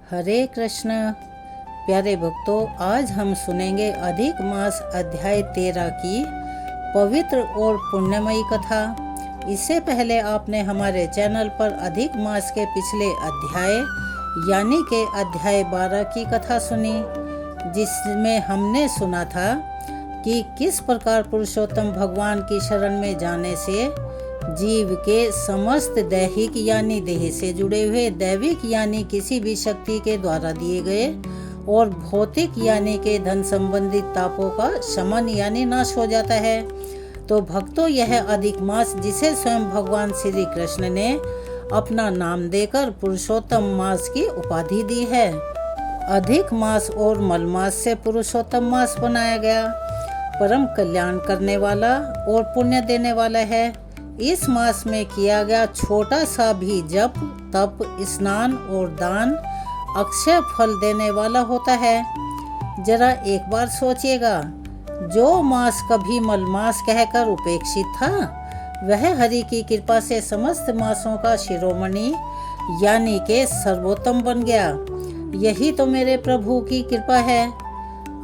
हरे कृष्ण। प्यारे भक्तों, आज हम सुनेंगे अधिक मास अध्याय 13 की पवित्र और पुण्यमयी कथा। इससे पहले आपने हमारे चैनल पर अधिक मास के पिछले अध्याय यानी के अध्याय 12 की कथा सुनी, जिसमें हमने सुना था कि किस प्रकार पुरुषोत्तम भगवान की शरण में जाने से जीव के समस्त दैहिक यानी देह से जुड़े हुए, दैविक यानी किसी भी शक्ति के द्वारा दिए गए और भौतिक यानी के धन संबंधित तापों का शमन यानी नाश हो जाता है। तो भक्तों, यह अधिक मास जिसे स्वयं भगवान श्री कृष्ण ने अपना नाम देकर पुरुषोत्तम मास की उपाधि दी है। अधिक मास और मल मास से पुरुषोत्तम मास बनाया गया, परम कल्याण करने वाला और पुण्य देने वाला है। इस मास में किया गया छोटा सा भी जप, तप, स्नान और दान अक्षय फल देने वाला होता है। जरा एक बार सोचिएगा, जो मास कभी मल मास कहकर उपेक्षित था, वह हरि की कृपा से समस्त मासों का शिरोमणि यानी के सर्वोत्तम बन गया। यही तो मेरे प्रभु की कृपा है।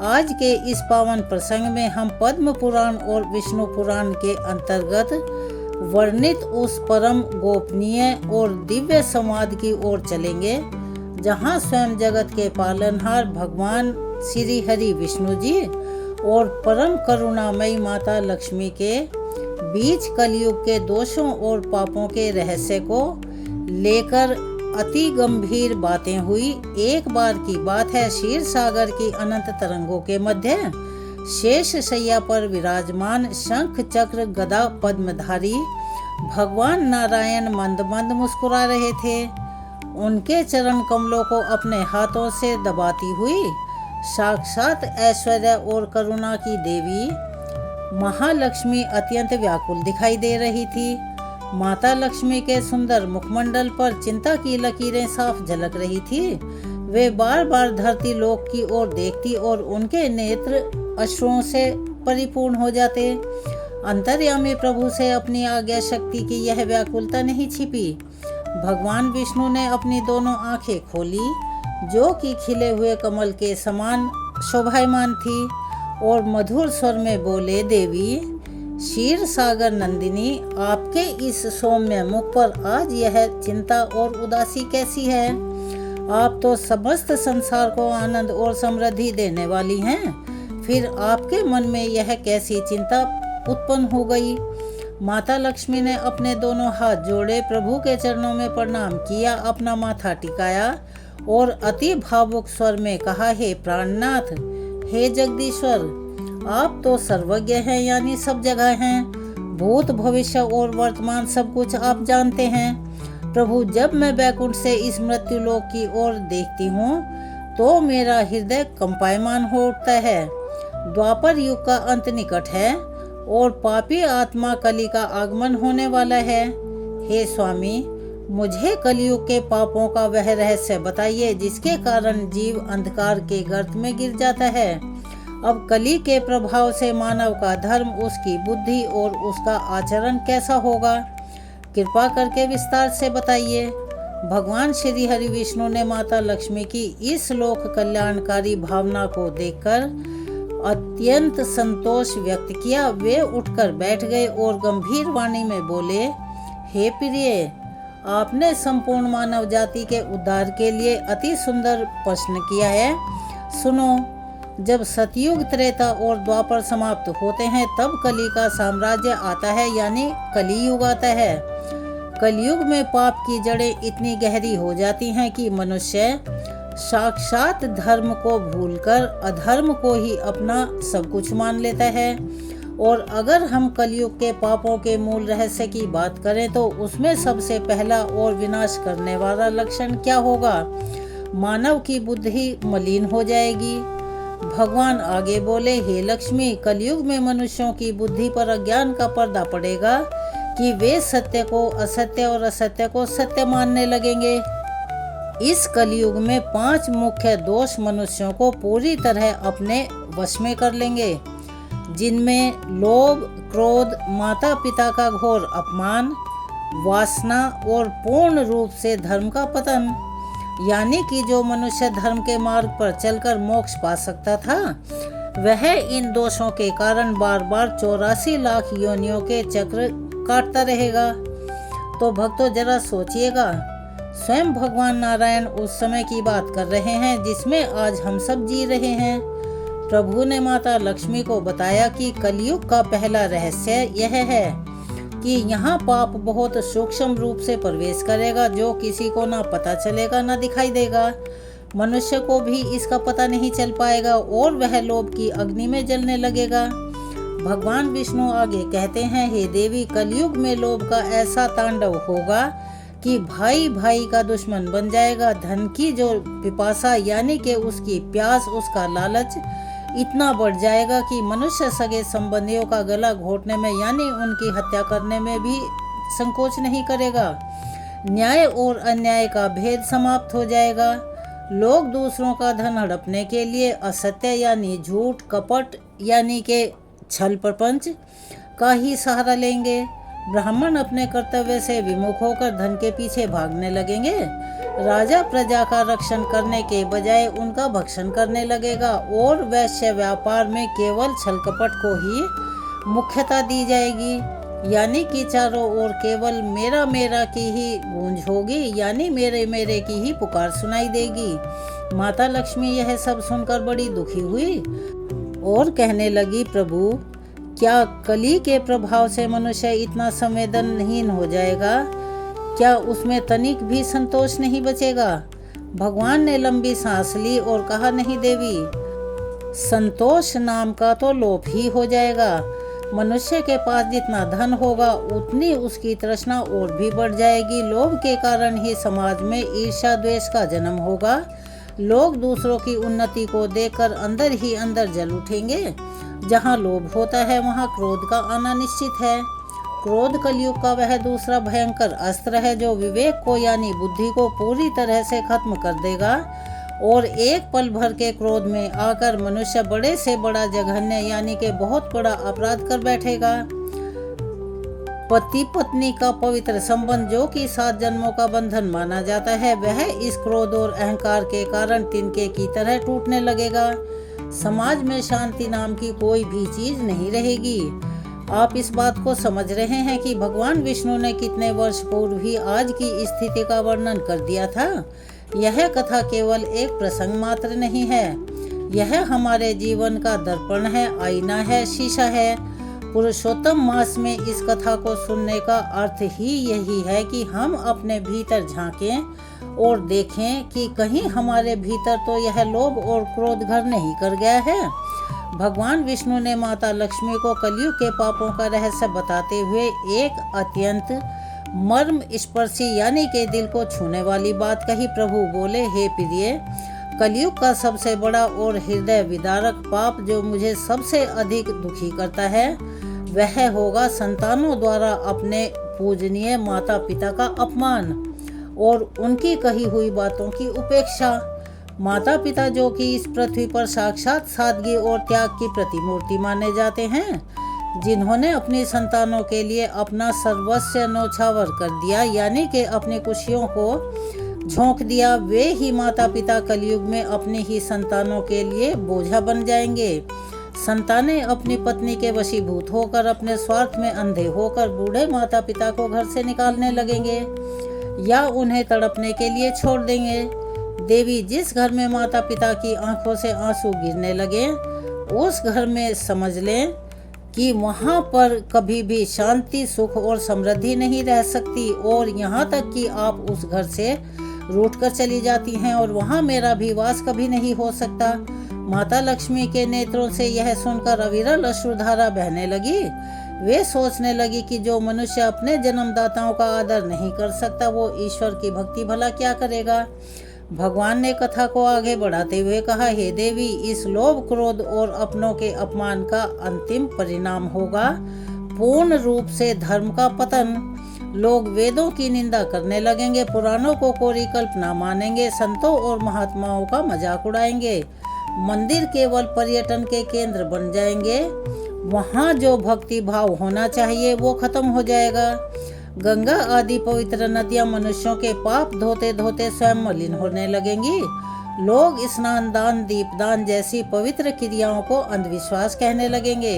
आज के इस पावन प्रसंग में हम पद्म पुराण और विष्णु पुराण के अंतर्गत वर्णित उस परम गोपनीय और दिव्य संवाद की ओर चलेंगे, जहां स्वयं जगत के पालनहार भगवान श्री हरि विष्णु जी और परम करुणामयी माता लक्ष्मी के बीच कलयुग के दोषों और पापों के रहस्य को लेकर अति गंभीर बातें हुई। एक बार की बात है, क्षीर सागर की अनंत तरंगों के मध्य शेष शैया पर विराजमान शंख चक्र गदा पद्मधारी भगवान नारायण मंद मंद मुस्कुरा रहे थे। उनके चरण कमलों को अपने हाथों से दबाती हुई साक्षात ऐश्वर्य और करुणा की देवी महालक्ष्मी अत्यंत व्याकुल दिखाई दे रही थी। माता लक्ष्मी के सुंदर मुखमंडल पर चिंता की लकीरें साफ झलक रही थी। वे बार बार धरती लोक की ओर देखती और उनके नेत्र अश्रुओं से परिपूर्ण हो जाते। अंतर्यामी प्रभु से अपनी आज्ञा शक्ति की यह व्याकुलता नहीं छिपी। भगवान विष्णु ने अपनी दोनों आंखें खोली, जो कि खिले हुए कमल के समान शोभायमान थी, और मधुर स्वर में बोले, देवी क्षीर सागर नंदिनी, आपके इस सौम्य मुख पर आज यह चिंता और उदासी कैसी है? आप तो समस्त संसार को आनंद और समृद्धि देने वाली हैं, फिर आपके मन में यह कैसी चिंता उत्पन्न हो गई? माता लक्ष्मी ने अपने दोनों हाथ जोड़े, प्रभु के चरणों में प्रणाम किया, अपना माथा टिकाया और अति भावुक स्वर में कहा, हे प्राणनाथ, हे जगदीश्वर, आप तो सर्वज्ञ हैं यानी सब जगह हैं। भूत भविष्य और वर्तमान सब कुछ आप जानते हैं। प्रभु, जब मैं बैकुंठ से इस मृत्यु लोक की ओर देखती हूँ तो मेरा हृदय कंपायमान हो उठता है। द्वापर युग का अंत निकट है और पापी आत्मा कली का आगमन होने वाला है। हे स्वामी, मुझे कलयुग के पापों का वह रहस्य बताइए जिसके कारण जीव अंधकार के गर्त में गिर जाता है। अब कली के प्रभाव से मानव का धर्म, उसकी बुद्धि और उसका आचरण कैसा होगा? कृपा करके विस्तार से बताइए। भगवान श्री हरि विष्णु ने माता लक्ष्मी की इस लोक कल्याणकारी भावना को देखकर अत्यंत संतोष व्यक्त किया। वे उठकर बैठ गए और गंभीर वाणी में बोले, हे प्रिय, आपने संपूर्ण मानव जाति के उद्धार के लिए अति सुंदर प्रश्न किया है। सुनो, जब सतयुग, त्रेता और द्वापर समाप्त होते हैं, तब कली का साम्राज्य आता है यानी कलियुग आता है। कलियुग में पाप की जड़ें इतनी गहरी हो जाती हैं कि मनुष्य साक्षात धर्म को भूलकर अधर्म को ही अपना सब कुछ मान लेता है। और अगर हम कलयुग के पापों के मूल रहस्य की बात करें तो उसमें सबसे पहला और विनाश करने वाला लक्षण क्या होगा? मानव की बुद्धि मलिन हो जाएगी। भगवान आगे बोले, हे लक्ष्मी, कलयुग में मनुष्यों की बुद्धि पर अज्ञान का पर्दा पड़ेगा कि वे सत्य को असत्य और असत्य को सत्य मानने लगेंगे। इस कलयुग में 5 मुख्य दोष मनुष्यों को पूरी तरह अपने वश में कर लेंगे, जिनमें लोभ, क्रोध, माता पिता का घोर अपमान, वासना और पूर्ण रूप से धर्म का पतन। यानी कि जो मनुष्य धर्म के मार्ग पर चलकर मोक्ष पा सकता था, वह इन दोषों के कारण बार बार 84 लाख योनियों के चक्र काटता रहेगा। तो भक्तों, जरा सोचिएगा, स्वयं भगवान नारायण उस समय की बात कर रहे हैं जिसमें आज हम सब जी रहे हैं। प्रभु ने माता लक्ष्मी को बताया कि कलयुग का पहला रहस्य यह है कि यहाँ पाप बहुत सूक्ष्म रूप से प्रवेश करेगा, जो किसी को ना पता चलेगा ना दिखाई देगा। मनुष्य को भी इसका पता नहीं चल पाएगा और वह लोभ की अग्नि में जलने लगेगा। भगवान विष्णु आगे कहते हैं, हे देवी, कलयुग में लोभ का ऐसा तांडव होगा कि भाई भाई का दुश्मन बन जाएगा। धन की जो पिपासा यानी कि उसकी प्यास, उसका लालच इतना बढ़ जाएगा कि मनुष्य सगे संबंधियों का गला घोटने में यानी उनकी हत्या करने में भी संकोच नहीं करेगा। न्याय और अन्याय का भेद समाप्त हो जाएगा। लोग दूसरों का धन हड़पने के लिए असत्य यानी झूठ, कपट यानी के छल प्रपंच का ही सहारा लेंगे। ब्राह्मण अपने कर्तव्य से विमुख होकर धन के पीछे भागने लगेंगे। राजा प्रजा का रक्षण करने के बजाय उनका भक्षण करने लगेगा और वैश्य व्यापार में केवल छल कपट को ही मुख्यता दी जाएगी, यानी कि चारों ओर केवल मेरा मेरा की ही गूंज होगी, यानी मेरे मेरे की ही पुकार सुनाई देगी। माता लक्ष्मी यह सब सुनकर बड़ी दुखी हुई और कहने लगी, प्रभु, क्या कली के प्रभाव से मनुष्य इतना संवेदनहीन हो जाएगा? क्या उसमें तनिक भी संतोष नहीं बचेगा? भगवान ने लंबी सांस ली और कहा, नहीं देवी, संतोष नाम का तो लोभ ही हो जाएगा। मनुष्य के पास जितना धन होगा उतनी उसकी तृष्णा और भी बढ़ जाएगी। लोभ के कारण ही समाज में ईर्ष्या द्वेष का जन्म होगा। लोग दूसरों की उन्नति को देखकर अंदर ही अंदर जल उठेंगे। जहाँ लोभ होता है वहाँ क्रोध का आना निश्चित है। क्रोध कलयुग का वह दूसरा भयंकर अस्त्र है जो विवेक को यानी बुद्धि को पूरी तरह से खत्म कर देगा और एक पल भर के क्रोध में आकर मनुष्य बड़े से बड़ा जघन्य यानी कि बहुत बड़ा अपराध कर बैठेगा। पति पत्नी का पवित्र संबंध जो कि 7 जन्मों का बंधन माना जाता है, वह इस क्रोध और अहंकार के कारण तिनके की तरह टूटने लगेगा। समाज में शांति नाम की कोई भी चीज नहीं रहेगी। आप इस बात को समझ रहे हैं कि भगवान विष्णु ने कितने वर्ष पूर्व ही आज की स्थिति का वर्णन कर दिया था। यह कथा केवल एक प्रसंग मात्र नहीं है, यह हमारे जीवन का दर्पण है, आईना है, शीशा है। पुरुषोत्तम मास में इस कथा को सुनने का अर्थ ही यही है कि हम अपने भीतर झांकें और देखें कि कहीं हमारे भीतर तो यह लोभ और क्रोध घर नहीं कर गया है। भगवान विष्णु ने माता लक्ष्मी को कलयुग के पापों का रहस्य बताते हुए एक अत्यंत मर्म स्पर्शी यानी के दिल को छूने वाली बात कही। प्रभु बोले, हे प्रिय, कलयुग का सबसे बड़ा और हृदय विदारक पाप जो मुझे सबसे अधिक दुखी करता है वह होगा संतानों द्वारा अपने पूजनीय माता पिता का अपमान और उनकी कही हुई बातों की उपेक्षा। माता पिता जो कि इस पृथ्वी पर साक्षात सादगी और त्याग की प्रतिमूर्ति माने जाते हैं, जिन्होंने अपनी संतानों के लिए अपना सर्वस्व न्यौछावर कर दिया यानी कि अपनी खुशियों को झोंक दिया, वे ही माता पिता कलयुग में अपनी ही संतानों के लिए बोझा बन जाएंगे। संतानें अपनी पत्नी के वशीभूत होकर अपने स्वार्थ में अंधे होकर बूढ़े माता पिता को घर से निकालने लगेंगे या उन्हें तड़पने के लिए छोड़ देंगे। देवी, जिस घर में माता पिता की आंखों से आंसू गिरने लगे उस घर में समझ लें कि वहाँ पर कभी भी शांति, सुख और समृद्धि नहीं रह सकती और यहाँ तक कि आप उस घर से रूठ कर चली जाती हैं और वहाँ मेरा भी वास कभी नहीं हो सकता। माता लक्ष्मी के नेत्रों से यह सुनकर अविरल अश्रुधारा बहने लगी। वे सोचने लगी कि जो मनुष्य अपने जन्मदाताओं का आदर नहीं कर सकता वो ईश्वर की भक्ति भला क्या करेगा। भगवान ने कथा को आगे बढ़ाते हुए कहा, हे देवी, इस लोभ, क्रोध और अपनों के अपमान का अंतिम परिणाम होगा पूर्ण रूप से धर्म का पतन। लोग वेदों की निंदा करने लगेंगे, पुराणों को कोरी कल्पना मानेंगे, संतों और महात्माओं का मजाक उड़ाएंगे। मंदिर केवल पर्यटन के केंद्र बन जाएंगे। वहाँ जो भक्ति भाव होना चाहिए वो खत्म हो जाएगा। गंगा आदि पवित्र नदियां मनुष्यों के पाप धोते धोते स्वयं मलिन होने लगेंगी। लोग स्नान दान दीपदान जैसी पवित्र क्रियाओं को अंधविश्वास कहने लगेंगे।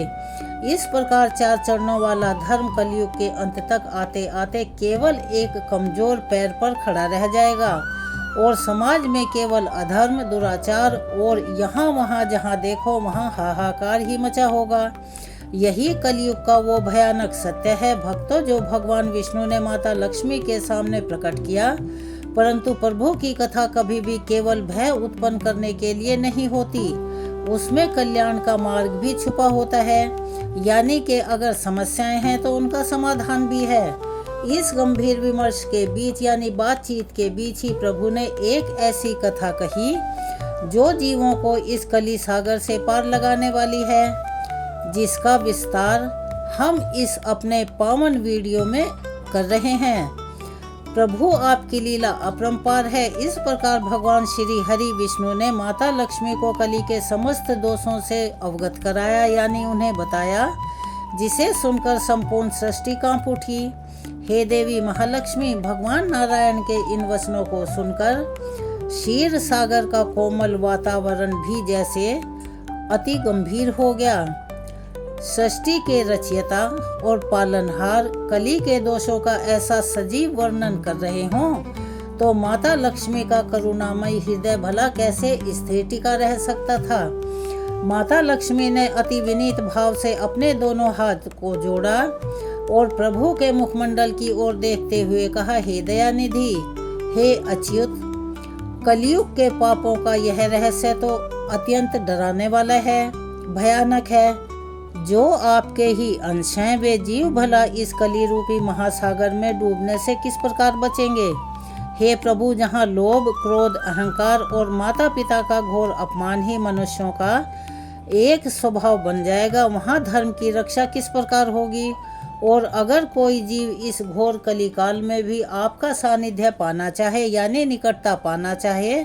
इस प्रकार 4 चरणों वाला धर्म कलयुग के अंत तक आते आते केवल एक कमजोर पैर पर खड़ा रह जाएगा और समाज में केवल अधर्म दुराचार और यहाँ वहाँ जहाँ देखो वहाँ हाहाकार ही मचा होगा। यही कलयुग का वो भयानक सत्य है भक्तों, जो भगवान विष्णु ने माता लक्ष्मी के सामने प्रकट किया। परंतु प्रभु की कथा कभी भी केवल भय उत्पन्न करने के लिए नहीं होती, उसमें कल्याण का मार्ग भी छुपा होता है। यानी कि अगर समस्याएं हैं तो उनका समाधान भी है। इस गंभीर विमर्श के बीच यानी बातचीत के बीच ही प्रभु ने एक ऐसी कथा कही जो जीवों को इस कली सागर से पार लगाने वाली है, जिसका विस्तार हम इस अपने पावन वीडियो में कर रहे हैं। प्रभु आपकी लीला अपरंपार है। इस प्रकार भगवान श्री हरि विष्णु ने माता लक्ष्मी को कली के समस्त दोषों से अवगत कराया, यानी उन्हें बताया, जिसे सुनकर संपूर्ण सृष्टि कांप उठी। हे देवी महालक्ष्मी, भगवान नारायण के इन वचनों को सुनकर क्षीर सागर का कोमल वातावरण भी जैसे अति गंभीर हो गया। सृष्टि के रचयिता और पालनहार कली के दोषों का ऐसा सजीव वर्णन कर रहे हों तो माता लक्ष्मी का करुणामयी हृदय भला कैसे स्थिर टिका रह सकता था। माता लक्ष्मी ने अति विनीत भाव से अपने दोनों हाथ को जोड़ा और प्रभु के मुखमंडल की ओर देखते हुए कहा, हे दयानिधि, हे अच्युत, कलयुग के पापों का यह रहस्य तो अत्यंत डराने वाला है, भयानक है। जो आपके ही अंश हैं वे जीव भला इस कली रूपी महासागर में डूबने से किस प्रकार बचेंगे। हे प्रभु, जहाँ लोभ क्रोध अहंकार और माता पिता का घोर अपमान ही मनुष्यों का एक स्वभाव बन जाएगा, वहाँ धर्म की रक्षा किस प्रकार होगी। और अगर कोई जीव इस घोर कली काल में भी आपका सानिध्य पाना चाहे यानी निकटता पाना चाहे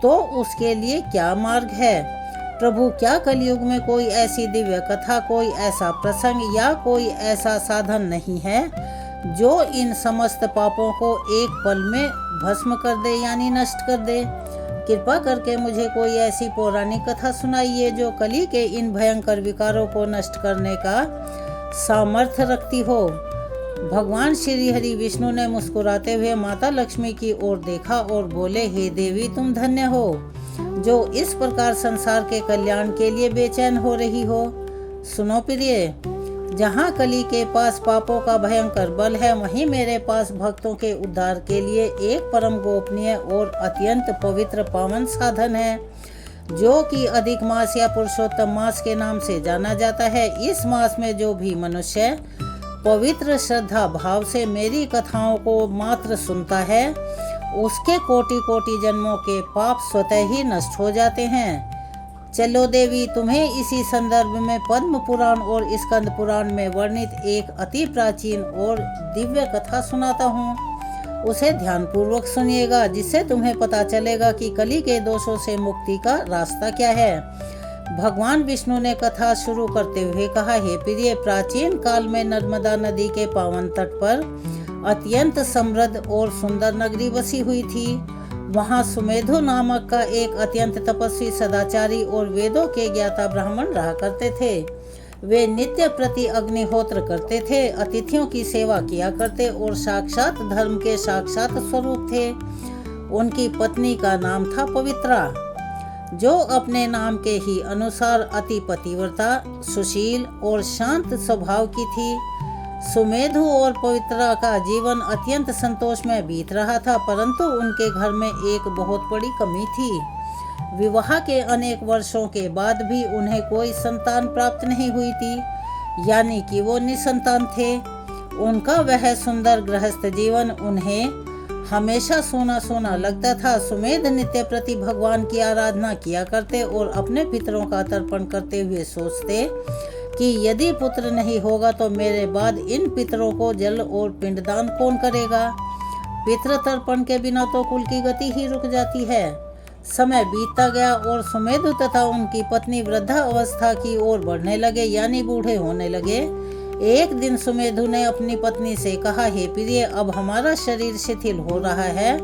तो उसके लिए क्या मार्ग है। प्रभु, क्या कलयुग में कोई ऐसी दिव्य कथा, कोई ऐसा प्रसंग या कोई ऐसा साधन नहीं है जो इन समस्त पापों को एक पल में भस्म कर दे यानी नष्ट कर दे। कृपा करके मुझे कोई ऐसी पौराणिक कथा सुनाइए जो कली के इन भयंकर विकारों को नष्ट करने का सामर्थ्य रखती हो। भगवान श्री हरि विष्णु ने मुस्कुराते हुए माता लक्ष्मी की ओर देखा और बोले, हे देवी, तुम धन्य हो जो इस प्रकार संसार के कल्याण के लिए बेचैन हो रही हो। सुनो प्रिय, जहाँ कली के पास पापों का भयंकर बल है, वहीं मेरे पास भक्तों के उद्धार के लिए एक परम गोपनीय और अत्यंत पवित्र पावन साधन है, जो कि अधिक मास या पुरुषोत्तम मास के नाम से जाना जाता है। इस मास में जो भी मनुष्य पवित्र श्रद्धा भाव से मेरी कथाओं को मात्र सुनता है, उसके कोटि कोटि जन्मों के पाप स्वतः ही नष्ट हो जाते हैं। चलो देवी, तुम्हें इसी संदर्भ में पद्म पुराण और स्कंद पुराण में वर्णित एक अति प्राचीन और दिव्य कथा सुनाता हूँ। उसे ध्यानपूर्वक सुनिएगा, जिससे तुम्हें पता चलेगा कि कली के दोषों से मुक्ति का रास्ता क्या है। भगवान विष्णु ने कथा शुरू करते हुए कहा, हे प्रिय, प्राचीन काल में नर्मदा नदी के पावन तट पर अत्यंत समृद्ध और सुंदर नगरी बसी हुई थी। वहाँ सुमेधु नामक का एक अत्यंत तपस्वी सदाचारी और वेदों के ज्ञाता ब्राह्मण रहा करते थे। वे नित्य प्रति अग्निहोत्र करते थे, अतिथियों की सेवा किया करते और साक्षात धर्म के साक्षात स्वरूप थे। उनकी पत्नी का नाम था पवित्रा, जो अपने नाम के ही अनुसार अति पतिव्रता, सुशील और शांत स्वभाव की थी। सुमेधु और पवित्रा का जीवन अत्यंत संतोष में बीत रहा था, परंतु उनके घर में एक बहुत बड़ी कमी थी। विवाह के अनेक वर्षों के बाद भी उन्हें कोई संतान प्राप्त नहीं हुई थी, यानी कि वो निसंतान थे। उनका वह सुंदर गृहस्थ जीवन उन्हें हमेशा सोना सोना लगता था। सुमेध नित्य प्रति भगवान की आराधना किया करते और अपने पितरों का तर्पण करते हुए सोचते कि यदि पुत्र नहीं होगा तो मेरे बाद इन पितरों को जल और पिंडदान कौन करेगा। पितृ तर्पण के बिना तो कुल की गति ही रुक जाती है। समय बीतता गया और सुमेधु तथा उनकी पत्नी वृद्धा अवस्था की ओर बढ़ने लगे, यानी बूढ़े होने लगे। एक दिन सुमेधु ने अपनी पत्नी से कहा, हे प्रिय, अब हमारा शरीर शिथिल हो रहा है।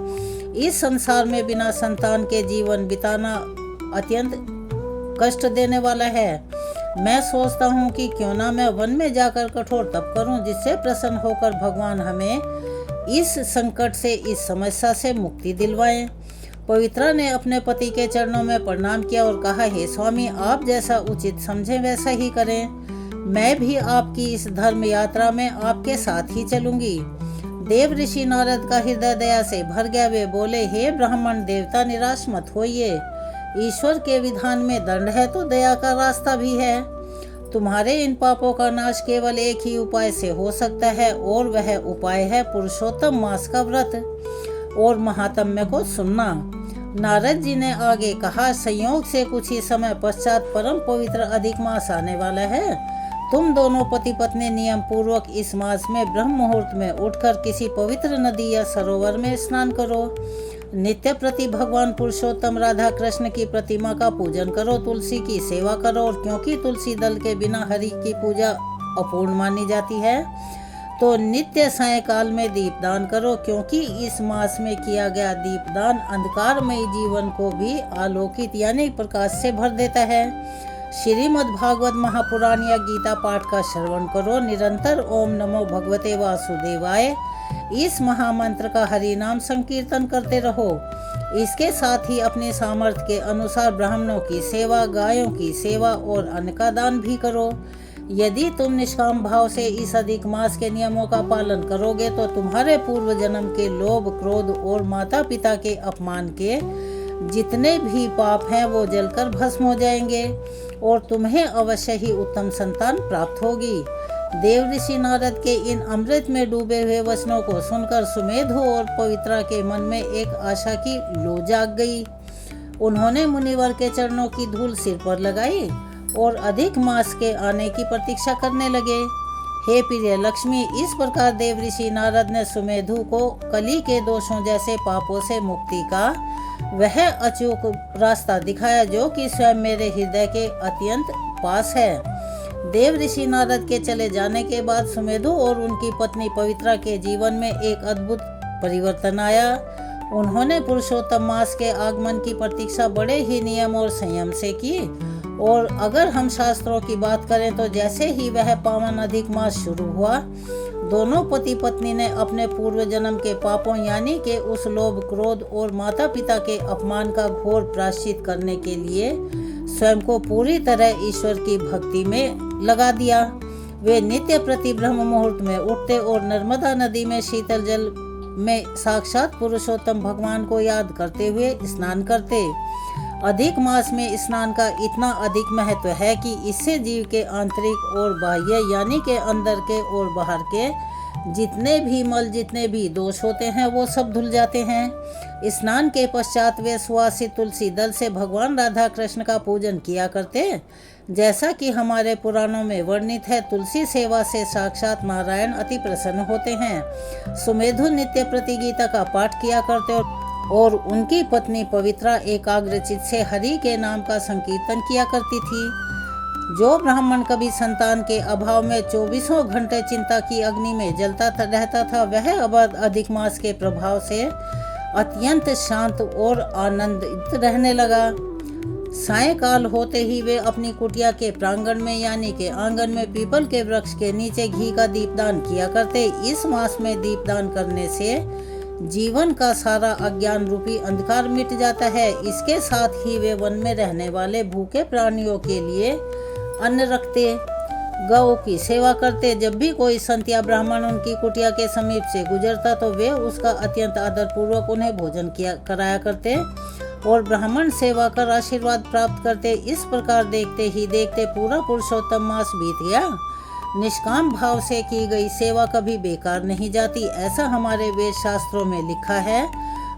इस संसार में बिना संतान के जीवन बिताना अत्यंत कष्ट देने वाला है। मैं सोचता हूँ कि क्यों ना मैं वन में जाकर कठोर तप करूँ, जिससे प्रसन्न होकर भगवान हमें इस संकट से, इस समस्या से मुक्ति दिलवाएं। पवित्रा ने अपने पति के चरणों में प्रणाम किया और कहा, हे स्वामी, आप जैसा उचित समझें वैसा ही करें। मैं भी आपकी इस धर्म यात्रा में आपके साथ ही चलूंगी। देव ऋषि नारद का हृदय दया से भर गया। वे बोले, हे ब्राह्मण देवता, निराश मत होइए। ईश्वर के विधान में दंड है तो दया का रास्ता भी है। तुम्हारे इन पापों का नाश केवल एक ही उपाय से हो सकता है, और वह उपाय है पुरुषोत्तम मास का व्रत और महात्म्य को सुनना। नारद जी ने आगे कहा, संयोग से कुछ ही समय पश्चात परम पवित्र अधिक मास आने वाला है। तुम दोनों पति पत्नी नियम पूर्वक इस मास में ब्रह्म मुहूर्त में उठकर किसी पवित्र नदी या सरोवर में स्नान करो। नित्य प्रति भगवान पुरुषोत्तम राधा कृष्ण की प्रतिमा का पूजन करो, तुलसी की सेवा करो, और क्योंकि तुलसी दल के बिना हरि की पूजा अपूर्ण मानी जाती है, तो नित्य सायंकाल में दीपदान करो, क्योंकि इस मास में किया गया दीपदान अंधकारमयी जीवन को भी आलोकित यानी प्रकाश से भर देता है। श्रीमद् भागवत महापुराण या गीता पाठ का श्रवण करो। निरंतर ओम नमो भगवते वासुदेवाय इस महामंत्र का हरि नाम संकीर्तन करते रहो। इसके साथ ही अपने सामर्थ्य के अनुसार ब्राह्मणों की सेवा, गायों की सेवा और अन्न का दान भी करो। यदि तुम निष्काम भाव से इस अधिक मास के नियमों का पालन करोगे तो तुम्हारे पूर्व जन्म के लोभ, क्रोध और माता पिता के अपमान के जितने भी पाप हैं वो जलकर भस्म हो जाएंगे और तुम्हें अवश्य ही उत्तम संतान प्राप्त होगी। देव ऋषि नारद के इन अमृत में डूबे हुए वचनों को सुनकर सुमेधु और पवित्रा के मन में एक आशा की लो जाग गई। उन्होंने मुनिवर के चरणों की धूल सिर पर लगाई और अधिक मास के आने की प्रतीक्षा करने लगे। हे प्रिय लक्ष्मी, इस प्रकार देव ऋषि नारद ने सुमेधु को कली के दोषों जैसे पापों से मुक्ति का वह अचूक रास्ता दिखाया जो कि स्वयं मेरे हृदय के अत्यंत पास है। देव ऋषि नारद के चले जाने के बाद सुमेधु और उनकी पत्नी पवित्रा के जीवन में एक अद्भुत परिवर्तन आया। उन्होंने पुरुषोत्तम मास के आगमन की प्रतीक्षा बड़े ही नियम और संयम से की, और अगर हम शास्त्रों की बात करें तो जैसे ही वह पावन अधिक मास शुरू हुआ, दोनों पति पत्नी ने अपने पूर्व जन्म के पापों यानी के उस लोभ, क्रोध और माता पिता के अपमान का घोर प्रायश्चित करने के लिए स्वयं को पूरी तरह ईश्वर की भक्ति में लगा दिया। वे नित्य प्रति ब्रह्म मुहूर्त में उठते और नर्मदा नदी में शीतल जल में साक्षात पुरुषोत्तम भगवान को याद करते हुए स्नान करते। अधिक मास में स्नान का इतना अधिक महत्व है कि इससे जीव के आंतरिक और बाह्य यानी के अंदर के और बाहर के जितने भी मल, जितने भी दोष होते हैं वो सब धुल जाते हैं। स्नान के पश्चात वे सुवासित तुलसी दल से भगवान राधा कृष्ण का पूजन किया करते। जैसा कि हमारे पुराणों में वर्णित है, तुलसी सेवा से साक्षात नारायण अति प्रसन्न होते हैं। सुमेधु नित्य प्रति गीता का पाठ किया करते और उनकी पत्नी पवित्रा एकाग्रचित से हरि के नाम का संकीर्तन किया करती थी। जो ब्राह्मण कभी संतान के अभाव में 24 घंटे चिंता की अग्नि में जलता रहता था, वह अब अधिक मास के प्रभाव से अत्यंत शांत और आनंदित रहने लगा। सायंकाल होते ही वे अपनी कुटिया के प्रांगण में यानी के आंगन में पीपल के वृक्ष के नीचे घी का दीपदान किया करते। इस मास में दीपदान करने से जीवन का सारा अज्ञान रूपी अंधकार मिट जाता है। इसके साथ ही वे वन में रहने वाले भूखे प्राणियों के लिए अन्न रखते, गौ की सेवा करते। जब भी कोई संत या ब्राह्मण उनकी कुटिया के समीप से गुजरता तो वे उसका अत्यंत आदर पूर्वक उन्हें भोजन कराया करते और ब्राह्मण सेवा कर आशीर्वाद प्राप्त करते। इस प्रकार देखते ही देखते पूरा पुरुषोत्तम मास बीत गया। निष्काम भाव से की गई सेवा कभी बेकार नहीं जाती, ऐसा हमारे वेद शास्त्रों में लिखा है।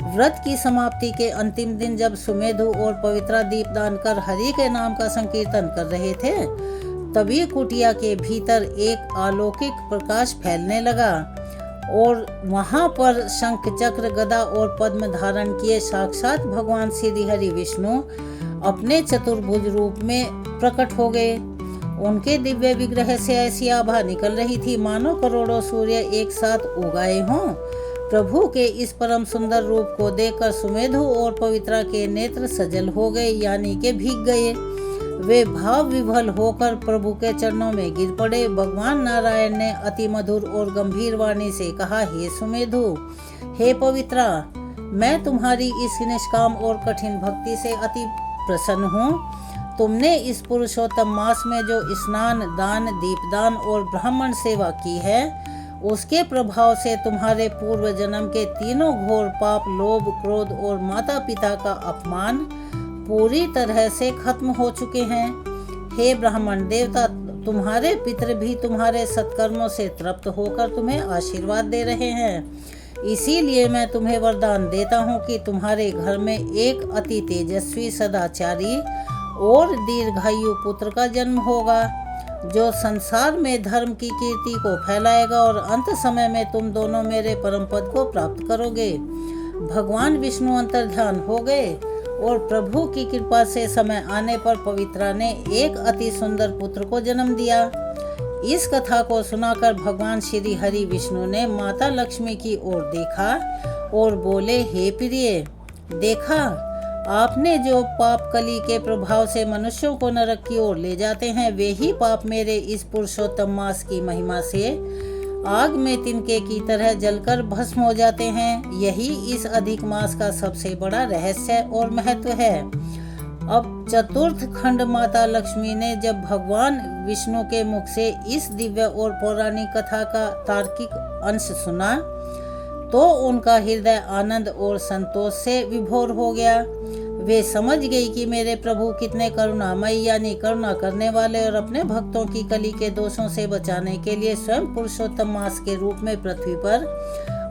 व्रत की समाप्ति के अंतिम दिन जब सुमेधु और पवित्रा दीपदान कर हरि के नाम का संकीर्तन कर रहे थे, तभी कुटिया के भीतर एक अलौकिक प्रकाश फैलने लगा और वहां पर शंख, चक्र, गदा और पद्म धारण किए साक्षात भगवान श्री हरि विष्णु अपने चतुर्भुज रूप में प्रकट हो गए। उनके दिव्य विग्रह से ऐसी आभा निकल रही थी मानो करोड़ों सूर्य एक साथ उगाए हों। प्रभु के इस परम सुंदर रूप को देखकर सुमेधु और पवित्रा के नेत्र सजल हो गए, यानी के भीग गए। वे भाव विभल होकर प्रभु के चरणों में गिर पड़े। भगवान नारायण ने अति मधुर और गंभीर वाणी से कहा, हे सुमेधु, हे पवित्रा, मैं तुम्हारी इस निष्काम और कठिन भक्ति से अति प्रसन्न हूँ। तुमने इस पुरुषोत्तम मास में जो स्नान, दान, दीपदान और ब्राह्मण सेवा की है, उसके प्रभाव से तुम्हारे पूर्व जन्म के तीनों घोर पाप, लोभ, क्रोध और माता पिता का अपमान पूरी तरह से खत्म हो चुके हैं। हे ब्राह्मण देवता, तुम्हारे पितृ भी तुम्हारे सत्कर्मों से तृप्त होकर तुम्हें आशीर्वाद दे रहे हैं। इसीलिए मैं तुम्हें वरदान देता हूँ कि तुम्हारे घर में एक अति तेजस्वी, सदाचारी और दीर्घायु पुत्र का जन्म होगा, जो संसार में धर्म की कीर्ति को फैलाएगा और अंत समय में तुम दोनों मेरे परम पद को प्राप्त करोगे। भगवान विष्णु अंतर्ध्यान हो गए और प्रभु की कृपा से समय आने पर पवित्रा ने एक अति सुंदर पुत्र को जन्म दिया। इस कथा को सुनाकर भगवान श्री हरि विष्णु ने माता लक्ष्मी की ओर देखा और बोले, हे प्रिय, देखा आपने जो पाप कली के प्रभाव से मनुष्यों को नरक की ओर ले जाते हैं, वे ही पाप मेरे इस पुरुषोत्तम मास की महिमा से आग में तिनके की तरह जलकर भस्म हो जाते हैं। यही इस अधिक मास का सबसे बड़ा रहस्य और महत्व है। अब चतुर्थ खंड माता लक्ष्मी ने जब भगवान विष्णु के मुख से इस दिव्य और पौराणिक कथा का तार्किक अंश सुना तो उनका हृदय आनंद और संतोष से विभोर हो गया। वे समझ गई कि मेरे प्रभु कितने करुणामय, यानी करुणा करने वाले और अपने भक्तों की कली के दोषों से बचाने के लिए स्वयं पुरुषोत्तम मास के रूप में पृथ्वी पर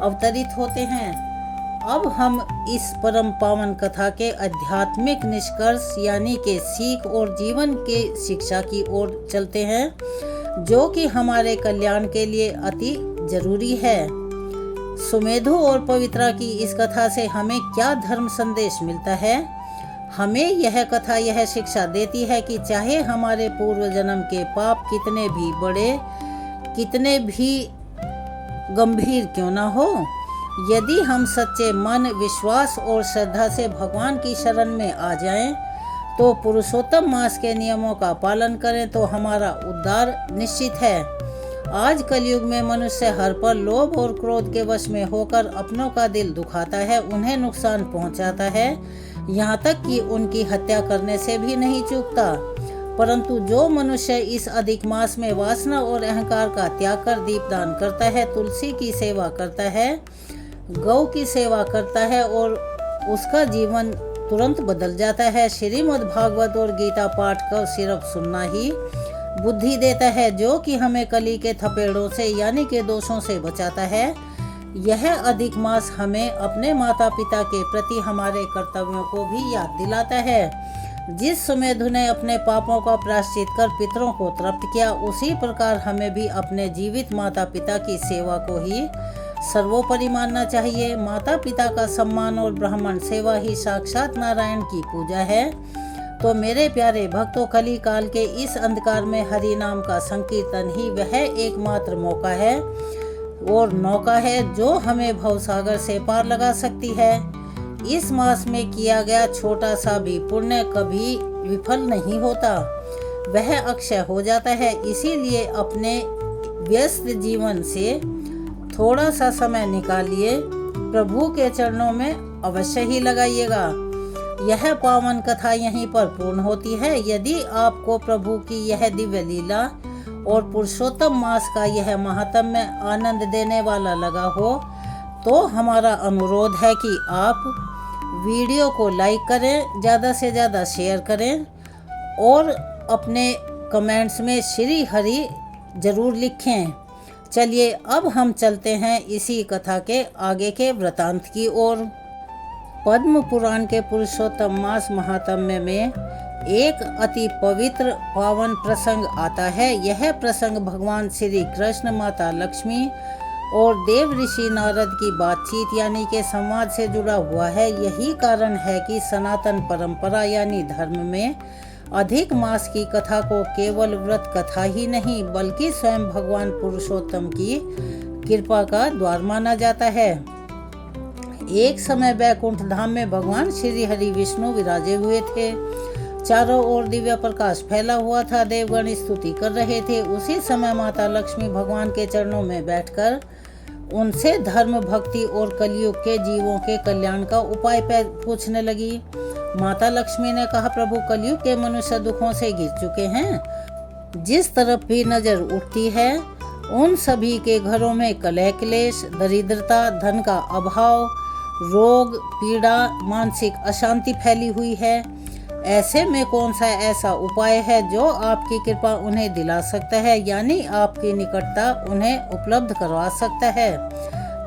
अवतरित होते हैं। अब हम इस परम पावन कथा के आध्यात्मिक निष्कर्ष यानी के सीख और जीवन के शिक्षा की ओर चलते हैं, जो कि हमारे कल्याण के लिए अति जरूरी है। सुमेधु और पवित्रा की इस कथा से हमें क्या धर्म संदेश मिलता है? हमें यह कथा यह शिक्षा देती है कि चाहे हमारे पूर्व जन्म के पाप कितने भी बड़े, कितने भी गंभीर क्यों ना हो, यदि हम सच्चे मन, विश्वास और श्रद्धा से भगवान की शरण में आ जाएं, तो पुरुषोत्तम मास के नियमों का पालन करें तो हमारा उद्धार निश्चित है। आज कलयुग में मनुष्य हर पल लोभ और क्रोध के वश में होकर अपनों का दिल दुखाता है, उन्हें नुकसान पहुंचाता है, यहाँ तक कि उनकी हत्या करने से भी नहीं चूकता। परंतु जो मनुष्य इस अधिक मास में वासना और अहंकार का त्याग कर दीपदान करता है, तुलसी की सेवा करता है, गौ की सेवा करता है और उसका जीवन तुरंत बदल जाता है। श्रीमद् भागवत और गीता पाठ का सिर्फ सुनना ही बुद्धि देता है, जो कि हमें कली के थपेड़ों से यानी के दोषों से बचाता है। यह अधिक मास हमें अपने माता पिता के प्रति हमारे कर्तव्यों को भी याद दिलाता है। जिस सुमेधु ने अपने पापों का प्रायश्चित कर पितरों को तृप्त किया, उसी प्रकार हमें भी अपने जीवित माता पिता की सेवा को ही सर्वोपरि मानना चाहिए। माता पिता का सम्मान और ब्राह्मण सेवा ही साक्षात नारायण की पूजा है। तो मेरे प्यारे भक्तों, कली काल के इस अंधकार में हरि नाम का संकीर्तन ही वह एकमात्र मौका है और नौका है जो हमें भवसागर से पार लगा सकती है। इस मास में किया गया छोटा सा भी पुण्य कभी विफल नहीं होता, वह अक्षय हो जाता है। इसीलिए अपने व्यस्त जीवन से थोड़ा सा समय निकालिए, प्रभु के चरणों में अवश्य ही लगाइएगा। यह पावन कथा यहीं पर पूर्ण होती है। यदि आपको प्रभु की यह दिव्य लीला और पुरुषोत्तम मास का यह महात्म्य आनंद देने वाला लगा हो, तो हमारा अनुरोध है कि आप वीडियो को लाइक करें, ज़्यादा से ज़्यादा शेयर करें और अपने कमेंट्स में श्री हरि जरूर लिखें। चलिए अब हम चलते हैं इसी कथा के आगे के वृतांत की ओर। पद्म पुराण के पुरुषोत्तम मास महात्म्य में एक अति पवित्र पावन प्रसंग आता है। यह प्रसंग भगवान श्री कृष्ण, माता लक्ष्मी और देव ऋषि नारद की बातचीत यानी के संवाद से जुड़ा हुआ है। यही कारण है कि सनातन परंपरा यानी धर्म में अधिक मास की कथा को केवल व्रत कथा ही नहीं बल्कि स्वयं भगवान पुरुषोत्तम की कृपा का द्वार माना जाता है। एक समय वैकुंठ धाम में भगवान श्री हरि विष्णु विराजे हुए थे। चारों ओर दिव्य प्रकाश फैला हुआ था। देवगण स्तुति कर रहे थे। उसी समय माता लक्ष्मी भगवान के चरणों में बैठकर उनसे धर्म, भक्ति और कलयुग के जीवों के कल्याण का उपाय पूछने लगी। माता लक्ष्मी ने कहा, प्रभु, कलयुग के मनुष्य दुखों से घिर चुके हैं। जिस तरफ भी नजर उठती है उन सभी के घरों में कलह क्लेश, दरिद्रता, धन का अभाव, रोग, पीड़ा, मानसिक अशांति फैली हुई है। ऐसे में कौन सा ऐसा उपाय है जो आपकी कृपा उन्हें दिला सकता है, यानी आपकी निकटता उन्हें उपलब्ध करवा सकता है।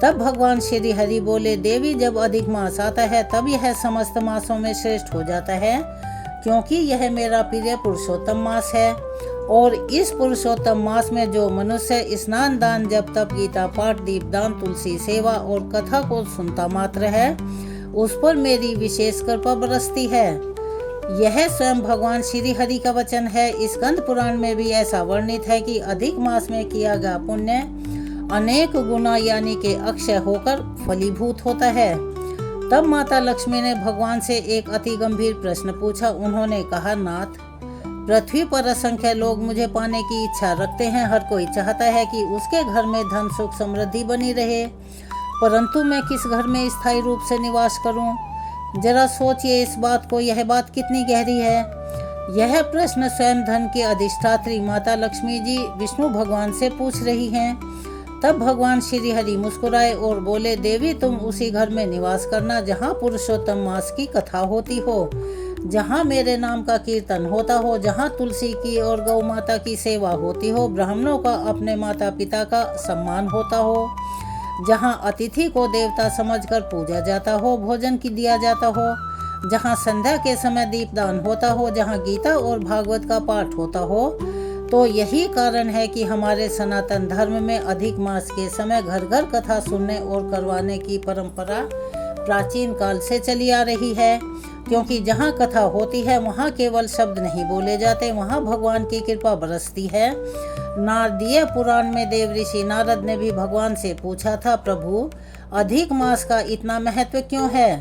तब भगवान श्री हरि बोले, देवी, जब अधिक मास आता है तब यह समस्त मासों में श्रेष्ठ हो जाता है, क्योंकि यह मेरा प्रिय पुरुषोत्तम मास है। और इस पुरुषोत्तम मास में जो मनुष्य स्नान, दान, जप, तप, गीता पाठ, दीपदान, तुलसी सेवा और कथा को सुनता मात्र है, उस पर मेरी विशेष कृपा बरसती है। यह स्वयं भगवान श्री हरि का वचन है। स्कंद पुराण में भी ऐसा वर्णित है कि अधिक मास में किया गया पुण्य अनेक गुना यानी के अक्षय होकर फलीभूत होता है। तब माता लक्ष्मी ने भगवान से एक अति गंभीर प्रश्न पूछा। उन्होंने कहा, नाथ, पृथ्वी पर असंख्य लोग मुझे पाने की इच्छा रखते हैं। हर कोई चाहता है कि उसके घर में धन, सुख, समृद्धि बनी रहे, परंतु मैं किस घर में स्थायी रूप से निवास करूं? जरा सोचिए इस बात को, यह बात कितनी गहरी है। यह प्रश्न स्वयं धन की अधिष्ठात्री माता लक्ष्मी जी विष्णु भगवान से पूछ रही हैं। तब भगवान श्री हरि मुस्कुराए और बोले, देवी, तुम उसी घर में निवास करना जहाँ पुरुषोत्तम मास की कथा होती हो, जहाँ मेरे नाम का कीर्तन होता हो, जहाँ तुलसी की और गौ माता की सेवा होती हो, ब्राह्मणों का अपने माता पिता का सम्मान होता हो, जहाँ अतिथि को देवता समझकर पूजा जाता हो, भोजन की दिया जाता हो, जहाँ संध्या के समय दीपदान होता हो, जहाँ गीता और भागवत का पाठ होता हो। तो यही कारण है कि हमारे सनातन धर्म में अधिक मास के समय घर घर कथा सुनने और करवाने की परंपरा प्राचीन काल से चली आ रही है, क्योंकि जहाँ कथा होती है वहाँ केवल शब्द नहीं बोले जाते, वहाँ भगवान की कृपा बरसती है। नारदीय पुराण में देव ऋषि नारद ने भी भगवान से पूछा था, प्रभु, अधिक मास का इतना महत्व क्यों है?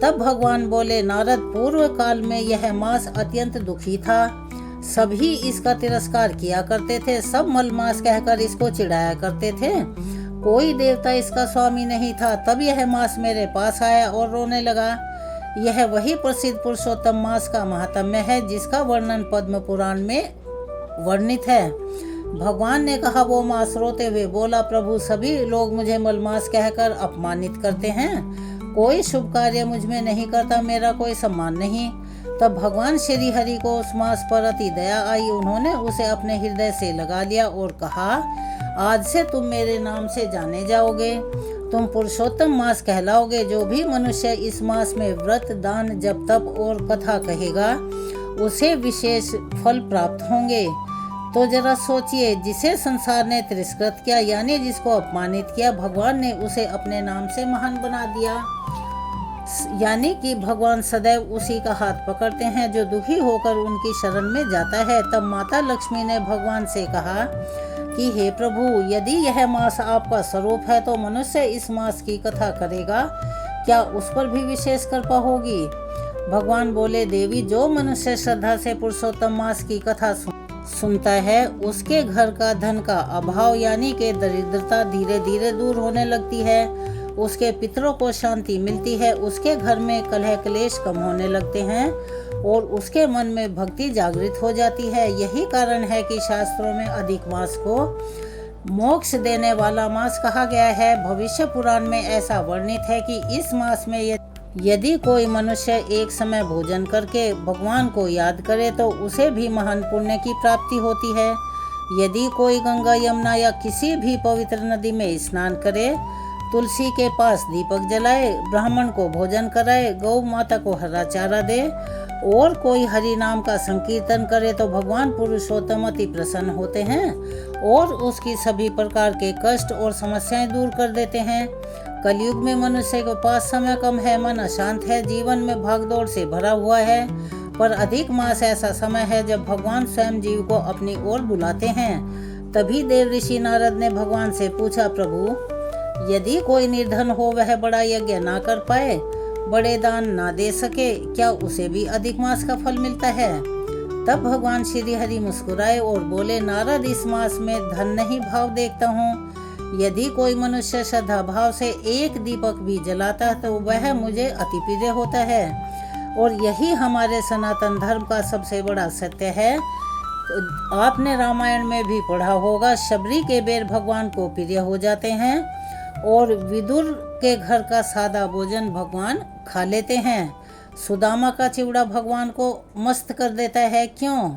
तब भगवान बोले, नारद, पूर्व काल में यह मास अत्यंत दुखी था। सभी इसका तिरस्कार किया करते थे, सब मलमास कहकर इसको चिढ़ाया करते थे। कोई देवता इसका स्वामी नहीं था। तब यह मास मेरे पास आया और रोने लगा। यह वही प्रसिद्ध पुरुषोत्तम मास का महात्म्य है जिसका वर्णन पद्म पुराण में वर्णित है। भगवान ने कहा, वो मास रोते हुए बोला, प्रभु, सभी लोग मुझे मलमास कहकर अपमानित करते हैं। कोई शुभ कार्य मुझ में नहीं करता, मेरा कोई सम्मान नहीं। तब भगवान श्री हरि को उस मास पर अति दया आई। उन्होंने उसे अपने हृदय से लगा लिया और कहा, आज से तुम मेरे नाम से जाने जाओगे, तुम पुरुषोत्तम मास कहलाओगे। जो भी मनुष्य इस मास में व्रत, दान, जप, तप और कथा कहेगा उसे विशेष फल प्राप्त होंगे। तो जरा सोचिए, जिसे संसार ने तिरस्कृत किया यानी जिसको अपमानित किया, भगवान ने उसे अपने नाम से महान बना दिया। यानी कि भगवान सदैव उसी का हाथ पकड़ते हैं जो दुखी होकर उनकी शरण में जाता है। तब माता लक्ष्मी ने भगवान से कहा कि हे प्रभु, यदि यह मास आपका स्वरूप है तो मनुष्य इस मास की कथा करेगा, क्या उस पर भी विशेष कृपा होगी? भगवान बोले, देवी, जो मनुष्य श्रद्धा से पुरुषोत्तम मास की कथा सुनता है उसके घर का धन का अभाव यानी कि दरिद्रता धीरे धीरे दूर होने लगती है, उसके पितरों को शांति मिलती है, उसके घर में कलह क्लेश कम होने लगते हैं और उसके मन में भक्ति जागृत हो जाती है। यही कारण है कि शास्त्रों में अधिक मास को मोक्ष देने वाला मास कहा गया है। भविष्य पुराण में ऐसा वर्णित है कि इस मास में यदि कोई मनुष्य एक समय भोजन करके भगवान को याद करे तो उसे भी महान पुण्य की प्राप्ति होती है। यदि कोई गंगा, यमुना या किसी भी पवित्र नदी में स्नान करे, तुलसी के पास दीपक जलाए, ब्राह्मण को भोजन कराए, गौ माता को हरा चारा दे और कोई हरि नाम का संकीर्तन करे तो भगवान पुरुषोत्तम अति प्रसन्न होते हैं और उसकी सभी प्रकार के कष्ट और समस्याएं दूर कर देते हैं। कलयुग में मनुष्य के पास समय कम है, मन अशांत है, जीवन में भागदौड़ से भरा हुआ है, पर अधिक मास ऐसा समय है जब भगवान स्वयं जीव को अपनी ओर बुलाते हैं। तभी देव ऋषि नारद ने भगवान से पूछा, प्रभु, यदि कोई निर्धन हो, वह बड़ा यज्ञ ना कर पाए, बड़े दान ना दे सके, क्या उसे भी अधिक मास का फल मिलता है? तब भगवान श्री हरि मुस्कुराए और बोले, नारद, इस मास में धन नहीं भाव देखता हूँ। यदि कोई मनुष्य श्रद्धा भाव से एक दीपक भी जलाता है तो वह मुझे अति प्रिय होता है, और यही हमारे सनातन धर्म का सबसे बड़ा सत्य है। आपने रामायण में भी पढ़ा होगा, शबरी के बेर भगवान को प्रिय हो जाते हैं और विदुर के घर का सादा भोजन भगवान खा लेते हैं। सुदामा का चिवड़ा भगवान को मस्त कर देता है। क्यों?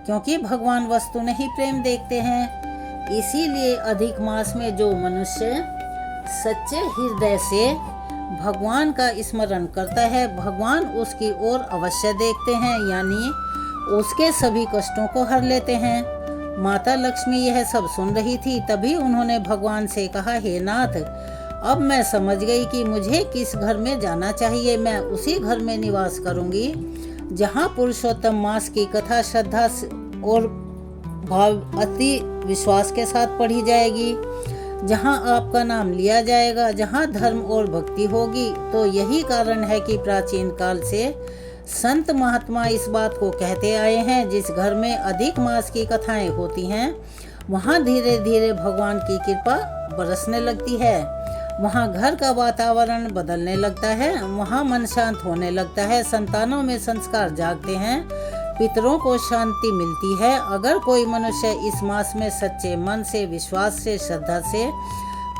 क्योंकि भगवान वस्तु नहीं प्रेम देखते हैं। इसीलिए अधिक मास में जो मनुष्य सच्चे हृदय से भगवान का स्मरण करता है, भगवान उसकी ओर अवश्य देखते हैं, यानी उसके सभी कष्टों को हर लेते हैं। माता लक्ष्मी यह सब सुन रही थी, तभी उन्होंने भगवान से कहा, हे नाथ, अब मैं समझ गई कि मुझे किस घर में जाना चाहिए। मैं उसी घर में निवास करूंगी जहाँ पुरुषोत्तम मास की कथा श्रद्धा और भाव अति विश्वास के साथ पढ़ी जाएगी, जहाँ आपका नाम लिया जाएगा, जहाँ धर्म और भक्ति होगी। तो यही कारण है कि प्राचीन काल से संत महात्मा इस बात को कहते आए हैं, जिस घर में अधिक मास की कथाएं होती हैं, वहाँ धीरे धीरे भगवान की कृपा बरसने लगती है। वहाँ घर का वातावरण बदलने लगता है, वहाँ मन शांत होने लगता है, संतानों में संस्कार जागते हैं, पितरों को शांति मिलती है। अगर कोई मनुष्य इस मास में सच्चे मन से, विश्वास से, श्रद्धा से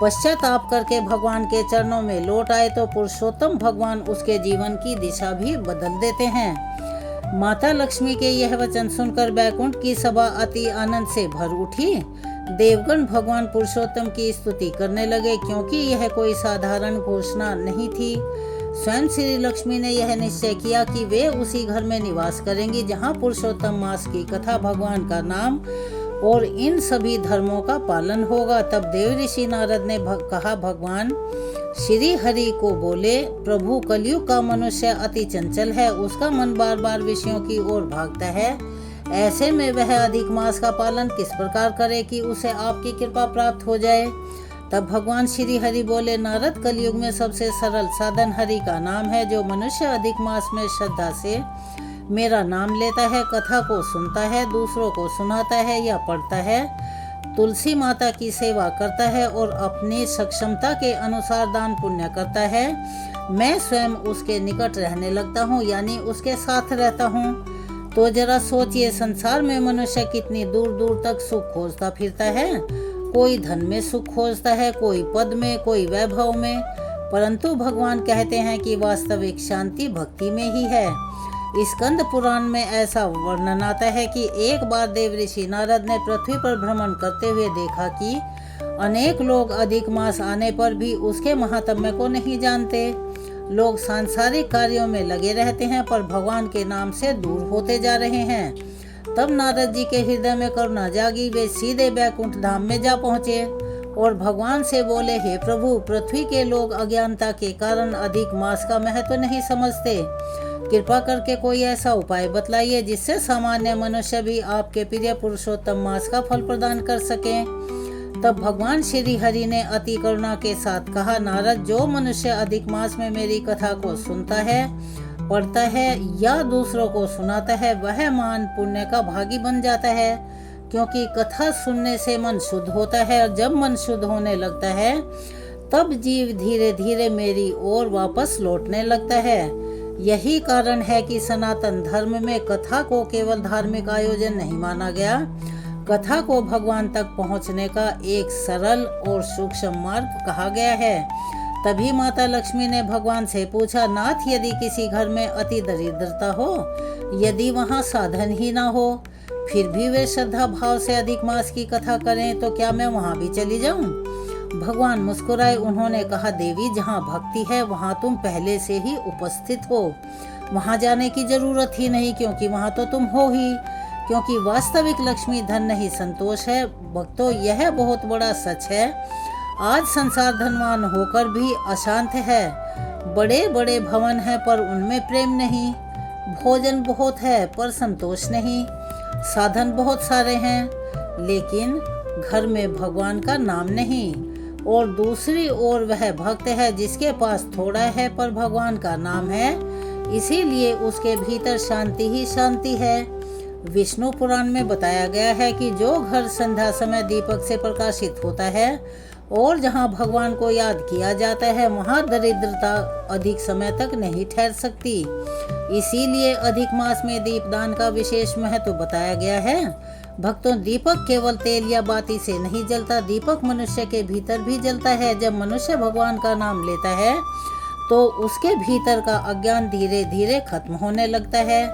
पश्चाताप करके भगवान के चरणों में लौट आए तो पुरुषोत्तम भगवान उसके जीवन की दिशा भी बदल देते हैं। माता लक्ष्मी के यह वचन सुनकर बैकुंठ की सभा अति आनंद से भर उठी। देवगण भगवान पुरुषोत्तम की स्तुति करने लगे, क्योंकि यह कोई साधारण घोषणा नहीं थी। स्वयं श्री लक्ष्मी ने यह निश्चय किया कि वे उसी घर में निवास करेंगी जहाँ पुरुषोत्तम मास की कथा, भगवान का नाम और इन सभी धर्मों का पालन होगा। तब देव ऋषि नारद ने कहा, भगवान श्री हरि को बोले, प्रभु, कलयुग का मनुष्य अति चंचल है, उसका मन बार बार विषयों की ओर भागता है। ऐसे में वह अधिक मास का पालन किस प्रकार करे कि उसे आपकी कृपा प्राप्त हो जाए? तब भगवान श्री हरि बोले, नारद, कलयुग में सबसे सरल साधन हरि का नाम है। जो मनुष्य अधिक मास में श्रद्धा से मेरा नाम लेता है, कथा को सुनता है, दूसरों को सुनाता है या पढ़ता है, तुलसी माता की सेवा करता है और अपनी सक्षमता के अनुसार दान पुण्य करता है, मैं स्वयं उसके निकट रहने लगता हूँ, यानी उसके साथ रहता हूँ। तो जरा सोचिए, संसार में मनुष्य कितनी दूर दूर तक सुख खोजता फिरता है। कोई धन में सुख खोजता है, कोई पद में, कोई वैभव में, परंतु भगवान कहते हैं कि वास्तविक शांति भक्ति में ही है। स्कंद पुराण में ऐसा वर्णन आता है कि एक बार देव ऋषि नारद ने पृथ्वी पर भ्रमण करते हुए देखा कि अनेक लोग अधिक मास आने पर भी उसके महात्म्य को नहीं जानते। लोग सांसारिक कार्यों में लगे रहते हैं पर भगवान के नाम से दूर होते जा रहे हैं। तब नारद जी के हृदय में करुणा जागी। वे सीधे बैकुंठ धाम में जा पहुँचे और भगवान से बोले, हे प्रभु, पृथ्वी के लोग अज्ञानता के कारण अधिक मास का महत्व नहीं समझते। कृपा करके कोई ऐसा उपाय बतलाइए जिससे सामान्य मनुष्य भी आपके प्रिय पुरुषोत्तम मास का फल प्रदान कर सके। तब भगवान श्री हरि ने अति करुणा के साथ कहा, नारद, जो मनुष्य अधिक मास में मेरी कथा को सुनता है, पढ़ता है या दूसरों को सुनाता है, वह महान पुण्य का भागी बन जाता है, क्योंकि कथा सुनने से मन शुद्ध होता है और जब मन शुद्ध होने लगता है तब जीव धीरे धीरे मेरी ओर वापस लौटने लगता है। यही कारण है कि सनातन धर्म में कथा को केवल धार्मिक आयोजन नहीं माना गया। कथा को भगवान तक पहुंचने का एक सरल और सूक्ष्म मार्ग कहा गया है। तभी माता लक्ष्मी ने भगवान से पूछा, नाथ, यदि किसी घर में अति दरिद्रता हो, यदि वहां साधन ही ना हो, फिर भी वे श्रद्धा भाव से अधिक मास की कथा करें, तो क्या मैं वहां भी चली जाऊं? भगवान मुस्कुराए। उन्होंने कहा, देवी, जहाँ भक्ति है वहाँ तुम पहले से ही उपस्थित हो, वहाँ जाने की जरूरत ही नहीं, क्योंकि वहाँ तो तुम हो ही। क्योंकि वास्तविक लक्ष्मी धन नहीं संतोष है। भक्तों, यह बहुत बड़ा सच है। आज संसार धनवान होकर भी अशांत है। बड़े बड़े भवन हैं पर उनमें प्रेम नहीं। भोजन बहुत है पर संतोष नहीं, साधन बहुत सारे हैं लेकिन घर में भगवान का नाम नहीं, और दूसरी ओर वह भक्त है जिसके पास थोड़ा है पर भगवान का नाम है, इसीलिए उसके भीतर शांति ही शांति है। विष्णु पुराण में बताया गया है कि जो घर संध्या समय दीपक से प्रकाशित होता है और जहाँ भगवान को याद किया जाता है, वहाँ दरिद्रता अधिक समय तक नहीं ठहर सकती। इसीलिए अधिक मास में दीपदान का विशेष महत्व बताया गया है। भक्तों, दीपक केवल तेल या बाती से नहीं जलता, दीपक मनुष्य के भीतर भी जलता है। जब मनुष्य भगवान का नाम लेता है तो उसके भीतर का अज्ञान धीरे धीरे खत्म होने लगता है।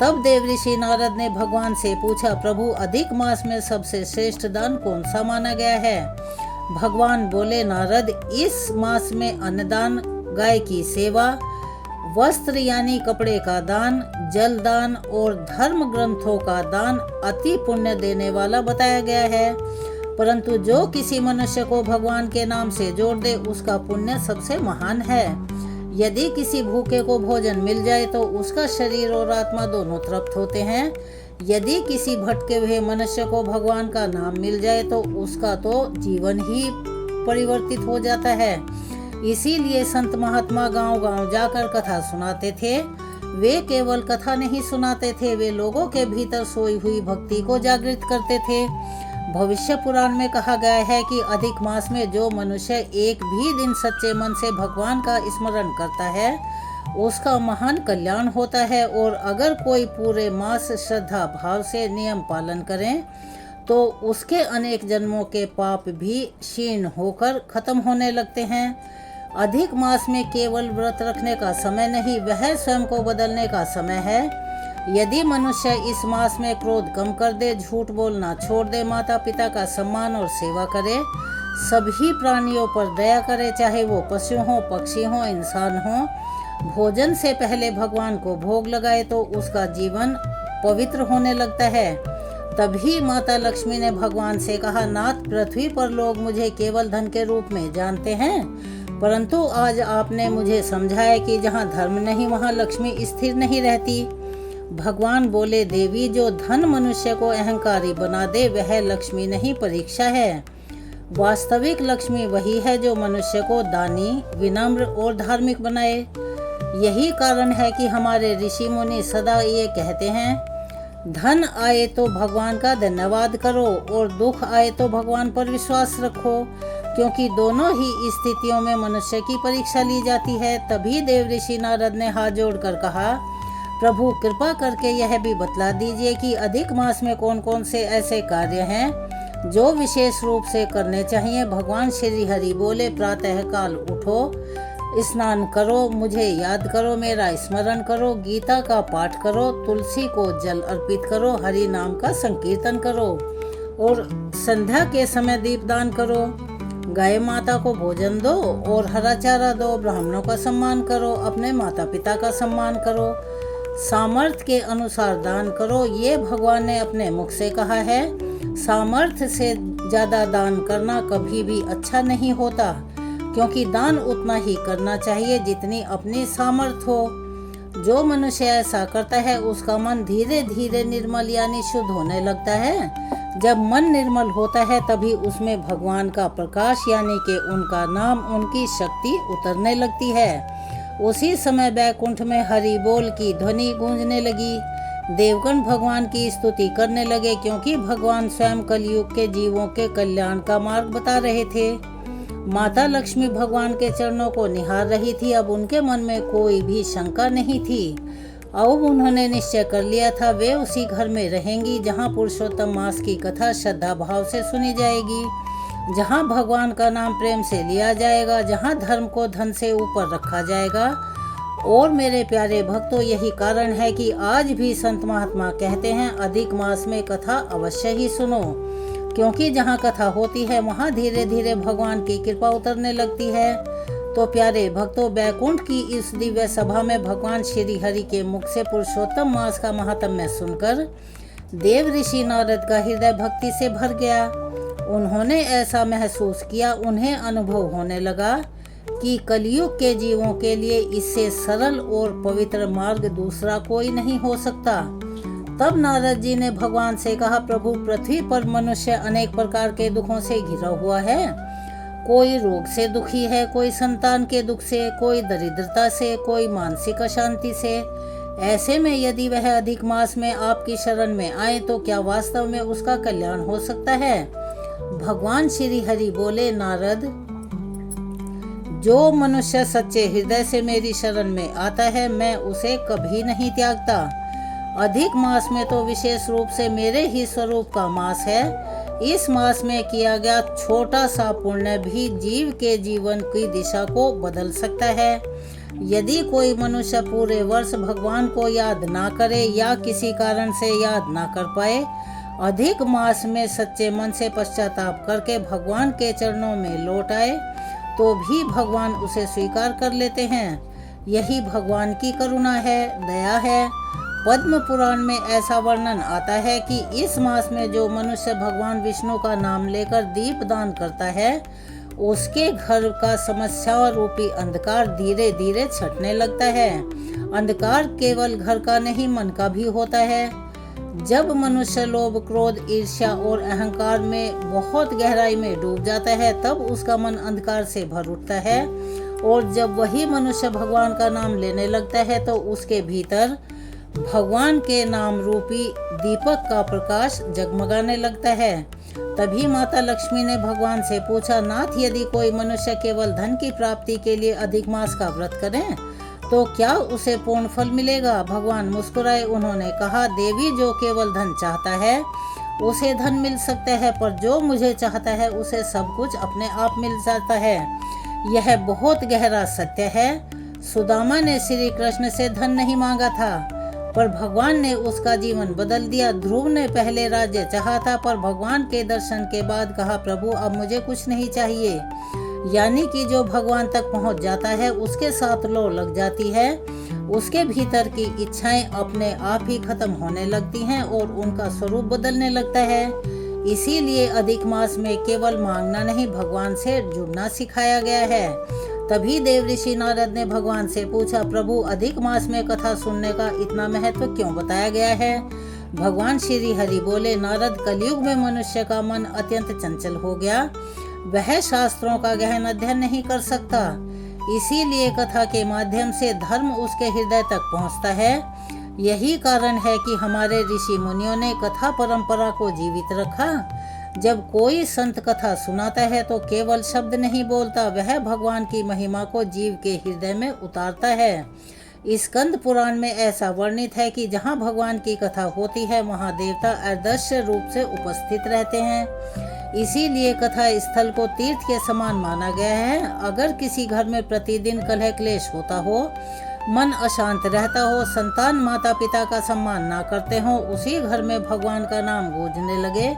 तब देवऋषि नारद ने भगवान से पूछा, प्रभु, अधिक मास में सबसे श्रेष्ठ दान कौन सा माना गया है? भगवान बोले, नारद, इस मास में अन्नदान, गाय की सेवा, वस्त्र यानी कपड़े का दान, जल दान और धर्म ग्रंथों का दान अति पुण्य देने वाला बताया गया है। परंतु जो किसी मनुष्य को भगवान के नाम से जोड़ दे, उसका पुण्य सबसे महान है। यदि किसी भूखे को भोजन मिल जाए तो उसका शरीर और आत्मा दोनों तृप्त होते हैं। यदि किसी भटके हुए मनुष्य को भगवान का नाम मिल जाए तो उसका तो जीवन ही परिवर्तित हो जाता है। इसीलिए संत महात्मा गांव-गांव जाकर कथा सुनाते थे। वे केवल कथा नहीं सुनाते थे, वे लोगों के भीतर सोई हुई भक्ति को जागृत करते थे। भविष्य पुराण में कहा गया है कि अधिक मास में जो मनुष्य एक भी दिन सच्चे मन से भगवान का स्मरण करता है, उसका महान कल्याण होता है। और अगर कोई पूरे मास श्रद्धा भाव से नियम पालन करें तो उसके अनेक जन्मों के पाप भी क्षीण होकर खत्म होने लगते हैं। अधिक मास में केवल व्रत रखने का समय नहीं, वह स्वयं को बदलने का समय है। यदि मनुष्य इस मास में क्रोध कम कर दे, झूठ बोलना छोड़ दे, माता पिता का सम्मान और सेवा करे, सभी प्राणियों पर दया करे, चाहे वो पशु हो, पक्षी हो, इंसान हो, भोजन से पहले भगवान को भोग लगाए तो उसका जीवन पवित्र होने लगता है। तभी माता लक्ष्मी ने भगवान से कहा, नाथ, पृथ्वी पर लोग मुझे केवल धन के रूप में जानते हैं, परंतु आज आपने मुझे समझाया कि जहाँ धर्म नहीं वहाँ लक्ष्मी स्थिर नहीं रहती। भगवान बोले, देवी, जो धन मनुष्य को अहंकारी बना दे वह लक्ष्मी नहीं, परीक्षा है। वास्तविक लक्ष्मी वही है जो मनुष्य को दानी, विनम्र और धार्मिक बनाए। यही कारण है कि हमारे ऋषि मुनि सदा ये कहते हैं, धन आए तो भगवान का धन्यवाद करो और दुख आए तो भगवान पर विश्वास रखो, क्योंकि दोनों ही स्थितियों में मनुष्य की परीक्षा ली जाती है। तभी देवऋषि नारद ने हाथ जोड़कर कहा, प्रभु, कृपा करके यह भी बतला दीजिए कि अधिक मास में कौन कौन से ऐसे कार्य हैं जो विशेष रूप से करने चाहिए। भगवान श्री हरि बोले, प्रातः काल उठो, स्नान करो, मुझे याद करो, मेरा स्मरण करो, गीता का पाठ करो, तुलसी को जल अर्पित करो, हरि नाम का संकीर्तन करो और संध्या के समय दीपदान करो, गाय माता को भोजन दो और हरा चारा दो, ब्राह्मणों का सम्मान करो, अपने माता पिता का सम्मान करो, सामर्थ्य के अनुसार दान करो। ये भगवान ने अपने मुख से कहा है। सामर्थ्य से ज़्यादा दान करना कभी भी अच्छा नहीं होता, क्योंकि दान उतना ही करना चाहिए जितनी अपनी सामर्थ्य हो। जो मनुष्य ऐसा करता है उसका मन धीरे धीरे निर्मल यानी शुद्ध होने लगता है। जब मन निर्मल होता है तभी उसमें भगवान का प्रकाश यानी कि उनका नाम, उनकी शक्ति उतरने लगती है। उसी समय बैकुंठ में हरि बोल की ध्वनि गूंजने लगी। देवगण भगवान की स्तुति करने लगे, क्योंकि भगवान स्वयं कलयुग के जीवों के कल्याण का मार्ग बता रहे थे। माता लक्ष्मी भगवान के चरणों को निहार रही थी। अब उनके मन में कोई भी शंका नहीं थी। अब उन्होंने निश्चय कर लिया था, वे उसी घर में रहेंगी जहाँ पुरुषोत्तम मास की कथा श्रद्धा भाव से सुनी जाएगी, जहाँ भगवान का नाम प्रेम से लिया जाएगा, जहाँ धर्म को धन से ऊपर रखा जाएगा। और मेरे प्यारे भक्तों, यही कारण है कि आज भी संत महात्मा कहते हैं, अधिक मास में कथा अवश्य ही सुनो, क्योंकि जहाँ कथा होती है वहाँ धीरे धीरे भगवान की कृपा उतरने लगती है। तो प्यारे भक्तों, बैकुंठ की इस दिव्य सभा में भगवान श्री हरि के मुख से पुरुषोत्तम मास का महात्म्य सुनकर देव ऋषि नारद का हृदय भक्ति से भर गया। उन्होंने ऐसा महसूस किया, उन्हें अनुभव होने लगा कि कलयुग के जीवों के लिए इससे सरल और पवित्र मार्ग दूसरा कोई नहीं हो सकता। तब नारद जी ने भगवान से कहा, प्रभु, पृथ्वी पर मनुष्य अनेक प्रकार के दुखों से घिरा हुआ है। कोई रोग से दुखी है, कोई संतान के दुख से, कोई दरिद्रता से, कोई मानसिक अशांति से। ऐसे में यदि वह अधिक मास में आपकी शरण में आए तो क्या वास्तव में उसका कल्याण हो सकता है? भगवान श्री हरि बोले, नारद, जो मनुष्य सच्चे हृदय से मेरी शरण में आता है मैं उसे कभी नहीं त्यागता। अधिक मास में तो विशेष रूप से मेरे ही स्वरूप का मास है। इस मास में किया गया छोटा सा पुण्य भी जीव के जीवन की दिशा को बदल सकता है। यदि कोई मनुष्य पूरे वर्ष भगवान को याद ना करे या किसी कारण से याद ना कर पाए, अधिक मास में सच्चे मन से पश्चाताप करके भगवान के चरणों में लौट आए तो भी भगवान उसे स्वीकार कर लेते हैं। यही भगवान की करुणा है, दया है। पद्म पुराण में ऐसा वर्णन आता है कि इस मास में जो मनुष्य भगवान विष्णु का नाम लेकर दीप दान करता है उसके घर का समस्या रूपी अंधकार धीरे धीरे छटने लगता है। अंधकार केवल घर का नहीं, मन का भी होता है। जब मनुष्य लोभ, क्रोध, ईर्ष्या और अहंकार में बहुत गहराई में डूब जाता है तब उसका मन अंधकार से भर उठता है, और जब वही मनुष्य भगवान का नाम लेने लगता है तो उसके भीतर भगवान के नाम रूपी दीपक का प्रकाश जगमगाने लगता है। तभी माता लक्ष्मी ने भगवान से पूछा, नाथ, यदि कोई मनुष्य केवल धन की प्राप्ति के लिए अधिक मास का व्रत करे तो क्या उसे पूर्ण फल मिलेगा? भगवान मुस्कुराए। उन्होंने कहा, देवी, जो केवल धन चाहता है उसे धन मिल सकता है, पर जो मुझे चाहता है उसे सब कुछ अपने आप मिल जाता है। यह बहुत गहरा सत्य है। सुदामा ने श्री कृष्ण से धन नहीं मांगा था, पर भगवान ने उसका जीवन बदल दिया। ध्रुव ने पहले राज्य चाहा था, पर भगवान के दर्शन के बाद कहा, प्रभु, अब मुझे कुछ नहीं चाहिए। यानी कि जो भगवान तक पहुंच जाता है उसके साथ लो लग जाती है, उसके भीतर की इच्छाएं अपने आप ही खत्म होने लगती हैं और उनका स्वरूप बदलने लगता है। इसीलिए अधिक मास में केवल मांगना नहीं, भगवान से जुड़ना सिखाया गया है। तभी देव ऋषि नारद ने भगवान से पूछा, प्रभु, अधिक मास में कथा सुनने का इतना महत्व क्यों बताया गया है? भगवान श्री हरि बोले, नारद, कलयुग में मनुष्य का मन अत्यंत चंचल हो गया। वह शास्त्रों का गहन अध्ययन नहीं कर सकता। इसीलिए कथा के माध्यम से धर्म उसके हृदय तक पहुंचता है। यही कारण है कि हमारे ऋषि मुनियों ने कथा परंपरा को जीवित रखा। जब कोई संत कथा सुनाता है तो केवल शब्द नहीं बोलता, वह भगवान की महिमा को जीव के हृदय में उतारता है। स्कंद पुराण में ऐसा वर्णित है कि जहाँ भगवान की कथा होती है वहाँ देवता अदृश्य रूप से उपस्थित रहते हैं। इसीलिए कथा स्थल को तीर्थ के समान माना गया है। अगर किसी घर में प्रतिदिन कलह क्लेश होता हो, मन अशांत रहता हो, संतान माता पिता का सम्मान ना करते हो, उसी घर में भगवान का नाम गूंजने लगे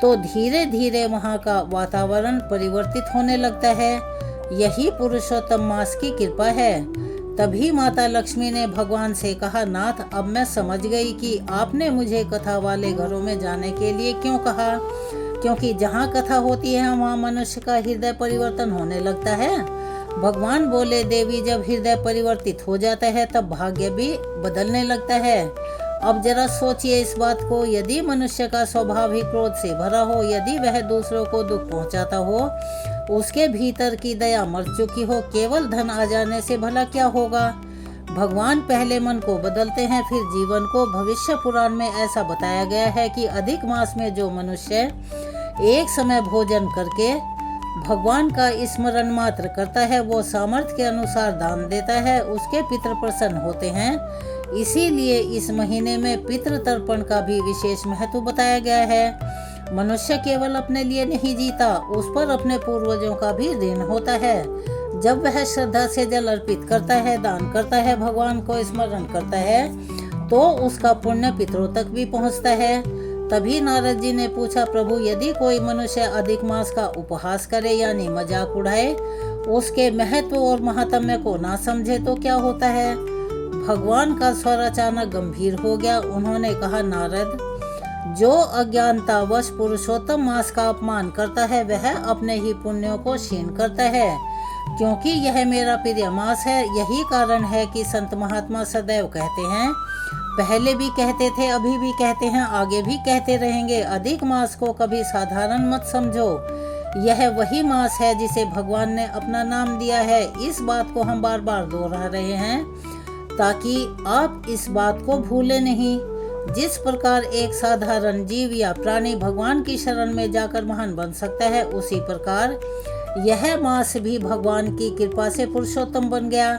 तो धीरे धीरे वहाँ का वातावरण परिवर्तित होने लगता है। यही पुरुषोत्तम मास की कृपा है। तभी माता लक्ष्मी ने भगवान से कहा, नाथ, अब मैं समझ गई कि आपने मुझे कथा वाले घरों में जाने के लिए क्यों कहा, क्योंकि जहाँ कथा होती है वहाँ मनुष्य का हृदय परिवर्तन होने लगता है। भगवान बोले, देवी, जब हृदय परिवर्तित हो जाता है तब भाग्य भी बदलने लगता है। अब जरा सोचिए इस बात को, यदि मनुष्य का स्वभाव ही क्रोध से भरा हो, यदि वह दूसरों को दुख पहुंचाता हो, उसके भीतर की दया मर चुकी हो, केवल धन आ जाने से भला क्या होगा? भगवान पहले मन को बदलते हैं, फिर जीवन को। भविष्य पुराण में ऐसा बताया गया है कि अधिक मास में जो मनुष्य एक समय भोजन करके भगवान का स्मरण मात्र करता है, वो सामर्थ्य के अनुसार दान देता है, उसके पितृ प्रसन्न होते हैं। इसीलिए इस महीने में पितृ तर्पण का भी विशेष महत्व बताया गया है। मनुष्य केवल अपने लिए नहीं जीता, उस पर अपने पूर्वजों का भी ऋण होता है। जब वह श्रद्धा से जल अर्पित करता है, दान करता है, भगवान को स्मरण करता है, तो उसका पुण्य पितरों तक भी पहुंचता है। तभी नारद जी ने पूछा, प्रभु, यदि कोई मनुष्य अधिक मास का उपहास करे यानी मजाक उड़ाए, उसके महत्व और महात्म्य को ना समझे तो क्या होता है? भगवान का स्वर अचानक गंभीर हो गया। उन्होंने कहा, नारद, जो अज्ञानतावश पुरुषोत्तम मास का अपमान करता है वह अपने ही पुण्यों को क्षीण करता है। क्योंकि यह मेरा प्रिय मास है। यही कारण है कि संत महात्मा सदैव कहते हैं, पहले भी कहते थे, अभी भी कहते हैं, आगे भी कहते रहेंगे, अधिक मास को कभी साधारण मत समझो। यह वही मास है जिसे भगवान ने अपना नाम दिया है। इस बात को हम बार बार दोहरा रहे हैं ताकि आप इस बात को भूले नहीं। जिस प्रकार एक साधारण जीव या प्राणी भगवान की शरण में जाकर महान बन सकता है, उसी प्रकार यह मास भी भगवान की कृपा से पुरुषोत्तम बन गया।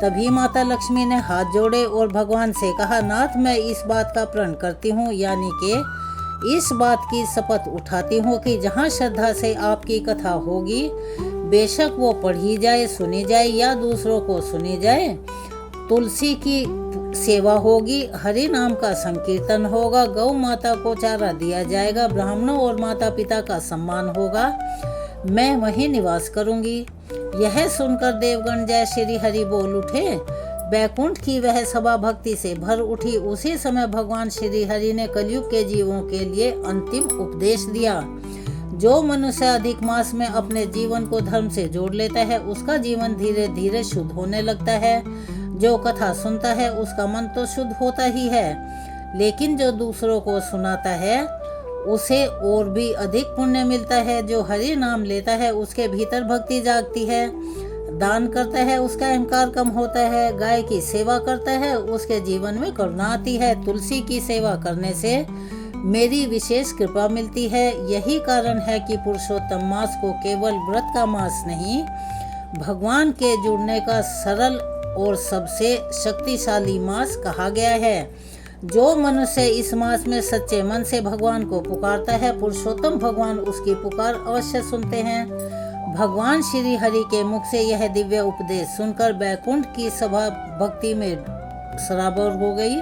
तभी माता लक्ष्मी ने हाथ जोड़े और भगवान से कहा, नाथ मैं इस बात का प्रण करती हूँ, यानी कि इस बात की शपथ उठाती हूँ कि जहाँ श्रद्धा से आपकी कथा होगी, बेशक वो पढ़ी जाए, सुनी जाए या दूसरों को सुनी जाए, तुलसी की सेवा होगी, हरि नाम का संकीर्तन होगा, गौ माता को चारा दिया जाएगा, ब्राह्मणों और माता पिता का सम्मान होगा, मैं वहीं निवास करूंगी। यह सुनकर देवगण जय श्री हरि बोल उठे। बैकुंठ की वह सभा भक्ति से भर उठी। उसी समय भगवान श्री हरि ने कलयुग के जीवों के लिए अंतिम उपदेश दिया। जो मनुष्य अधिक मास में अपने जीवन को धर्म से जोड़ लेता है, उसका जीवन धीरे धीरे शुद्ध होने लगता है। जो कथा सुनता है उसका मन तो शुद्ध होता ही है, लेकिन जो दूसरों को सुनाता है उसे और भी अधिक पुण्य मिलता है। जो हरि नाम लेता है उसके भीतर भक्ति जागती है। दान करता है उसका अहंकार कम होता है। गाय की सेवा करता है उसके जीवन में करुणा आती है। तुलसी की सेवा करने से मेरी विशेष कृपा मिलती है। यही कारण है कि पुरुषोत्तम मास को केवल व्रत का मास नहीं, भगवान के जुड़ने का सरल और सबसे शक्तिशाली मास कहा गया है। जो मनुष्य इस मास में सच्चे मन से भगवान को पुकारता है, पुरुषोत्तम भगवान उसकी पुकार अवश्य सुनते हैं। भगवान श्री हरि के मुख से यह दिव्य उपदेश सुनकर बैकुंठ की सभा भक्ति में सराबोर हो गई।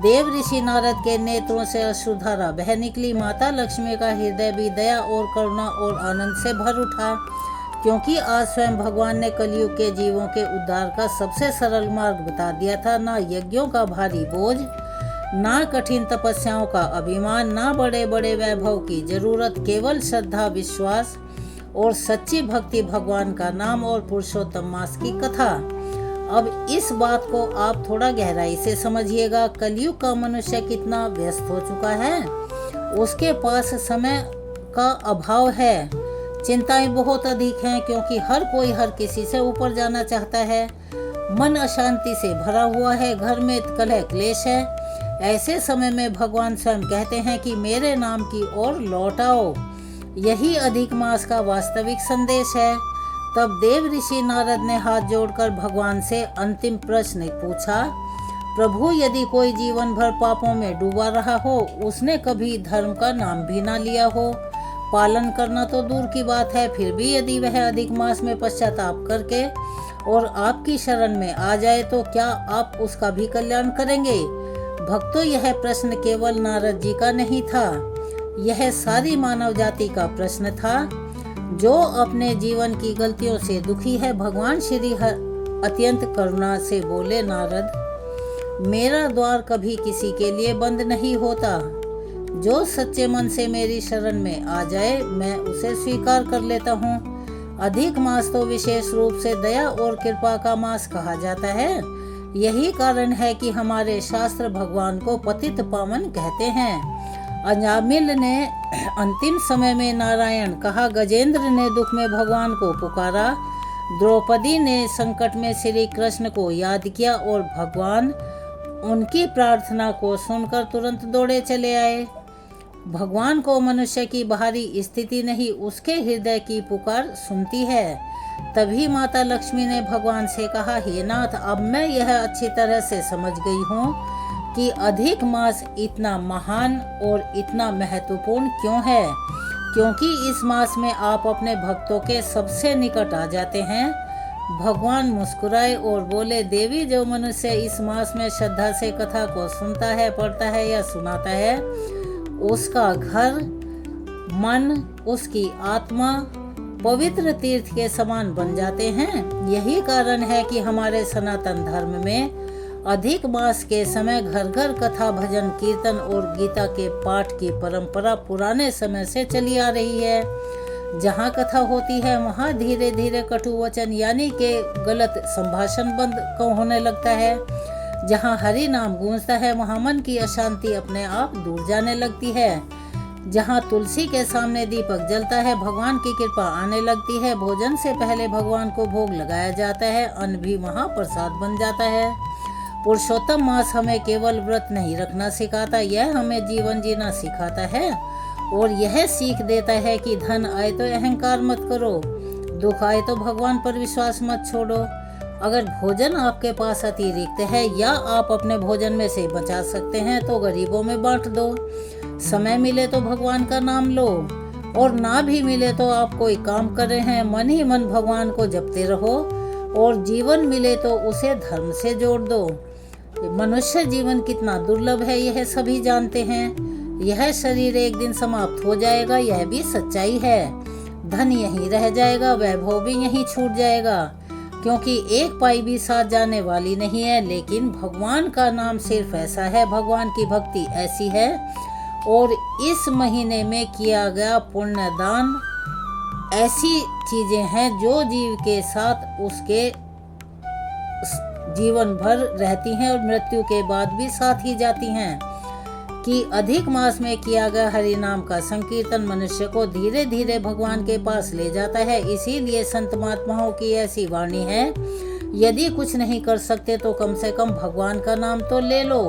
देव ऋषि नारद के नेत्रों से अश्रुधारा बह निकली। माता लक्ष्मी का हृदय भी दया और करुणा और आनंद से भर उठा, क्योंकि आज स्वयं भगवान ने कलयुग के जीवों के उद्धार का सबसे सरल मार्ग बता दिया था। ना यज्ञों का भारी बोझ, ना कठिन तपस्याओं का अभिमान, ना बड़े बड़े वैभव की जरूरत, केवल श्रद्धा, विश्वास और सच्ची भक्ति, भगवान का नाम और पुरुषोत्तम मास की कथा। अब इस बात को आप थोड़ा गहराई से समझिएगा। कलयुग का मनुष्य कितना व्यस्त हो चुका है। उसके पास समय का अभाव है, चिंताएं बहुत अधिक हैं, क्योंकि हर कोई हर किसी से ऊपर जाना चाहता है। मन अशांति से भरा हुआ है, घर में कलह क्लेश है। ऐसे समय में भगवान स्वयं कहते हैं कि मेरे नाम की ओर लौट आओ। यही अधिक मास का वास्तविक संदेश है। तब देव ऋषि नारद ने हाथ जोड़कर भगवान से अंतिम प्रश्न पूछा, प्रभु यदि कोई जीवन भर पापों में डूबा रहा हो, उसने कभी धर्म का नाम भी ना लिया हो, पालन करना तो दूर की बात है, फिर भी यदि वह अधिक मास में पश्चाताप करके और आपकी शरण में आ जाए तो क्या आप उसका भी कल्याण करेंगे? भक्तों, यह प्रश्न केवल नारद जी का नहीं था, यह सारी मानव जाति का प्रश्न था जो अपने जीवन की गलतियों से दुखी है। भगवान श्री अत्यंत करुणा से बोले, नारद, मेरा द्वार कभी किसी के लिए बंद नहीं होता। जो सच्चे मन से मेरी शरण में आ जाए, मैं उसे स्वीकार कर लेता हूँ। अधिक मास तो विशेष रूप से दया और कृपा का मास कहा जाता है। यही कारण है कि हमारे शास्त्र भगवान को पतित पावन कहते हैं। अजामिल ने अंतिम समय में नारायण कहा, गजेंद्र ने दुख में भगवान को पुकारा, द्रौपदी ने संकट में श्री कृष्ण को याद किया और भगवान उनकी प्रार्थना को सुनकर तुरंत दौड़े चले आए। भगवान को मनुष्य की बाहरी स्थिति नहीं, उसके हृदय की पुकार सुनती है। तभी माता लक्ष्मी ने भगवान से कहा, हे नाथ, अब मैं यह अच्छी तरह से समझ गई हूँ कि अधिक मास इतना महान और इतना महत्वपूर्ण क्यों है। क्योंकि इस मास में आप अपने भक्तों के सबसे निकट आ जाते हैं। भगवान मुस्कुराए और बोले, देवी, जो मनुष्य इस मास में श्रद्धा से कथा को सुनता है, पढ़ता है या सुनाता है, उसका घर, मन, उसकी आत्मा पवित्र तीर्थ के समान बन जाते हैं। यही कारण है कि हमारे सनातन धर्म में अधिक मास के समय घर घर कथा, भजन, कीर्तन और गीता के पाठ की परंपरा पुराने समय से चली आ रही है। जहाँ कथा होती है वहाँ धीरे धीरे कटु वचन यानी कि गलत संभाषण बंद होने लगता है। जहाँ हरि नाम गूंजता है वहाँ मन की अशांति अपने आप दूर जाने लगती है। जहाँ तुलसी के सामने दीपक जलता है भगवान की कृपा आने लगती है। भोजन से पहले भगवान को भोग लगाया जाता है, अन्न भी वहाँ प्रसाद बन जाता है। पुरुषोत्तम मास हमें केवल व्रत नहीं रखना सिखाता, यह हमें जीवन जीना सिखाता है और यह सीख देता है कि धन आए तो अहंकार मत करो, दुख आए तो भगवान पर विश्वास मत छोड़ो। अगर भोजन आपके पास अतिरिक्त है या आप अपने भोजन में से बचा सकते हैं तो गरीबों में बांट दो। समय मिले तो भगवान का नाम लो और ना भी मिले तो आप कोई काम कर रहे हैं मन ही मन भगवान को जपते रहो और जीवन मिले तो उसे धर्म से जोड़ दो। मनुष्य जीवन कितना दुर्लभ है यह सभी जानते हैं। यह शरीर एक दिन समाप्त हो जाएगा, यह भी सच्चाई है। धन यहीं रह जाएगा, वैभव भी यहीं छूट जाएगा, क्योंकि एक पाई भी साथ जाने वाली नहीं है। लेकिन भगवान का नाम सिर्फ ऐसा है, भगवान की भक्ति ऐसी है और इस महीने में किया गया पुण्य दान ऐसी चीजें हैं जो जीव के साथ उसके जीवन भर रहती हैं और मृत्यु के बाद भी साथ ही जाती हैं। कि अधिक मास में किया गया हरि नाम का संकीर्तन मनुष्य को धीरे धीरे भगवान के पास ले जाता है। इसीलिए संत महात्माओं की ऐसी वाणी है, यदि कुछ नहीं कर सकते तो कम से कम भगवान का नाम तो ले लो।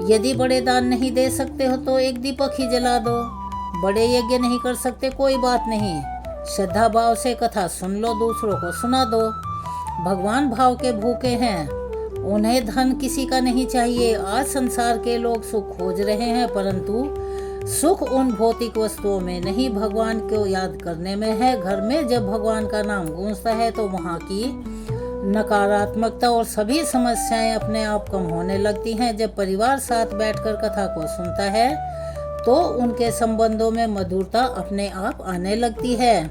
यदि बड़े दान नहीं दे सकते हो तो एक दीपक ही जला दो। बड़े यज्ञ नहीं कर सकते कोई बात नहीं, श्रद्धा भाव से कथा सुन लो, दूसरों को सुना दो। भगवान भाव के भूखे हैं, उन्हें धन किसी का नहीं चाहिए। आज संसार के लोग सुख खोज रहे हैं, परंतु सुख उन भौतिक वस्तुओं में नहीं, भगवान को याद करने में है। घर में जब भगवान का नाम गूंजता है तो वहाँ की नकारात्मकता और सभी समस्याएं अपने आप कम होने लगती हैं। जब परिवार साथ बैठकर कथा को सुनता है तो उनके संबंधों में मधुरता अपने आप आने लगती है।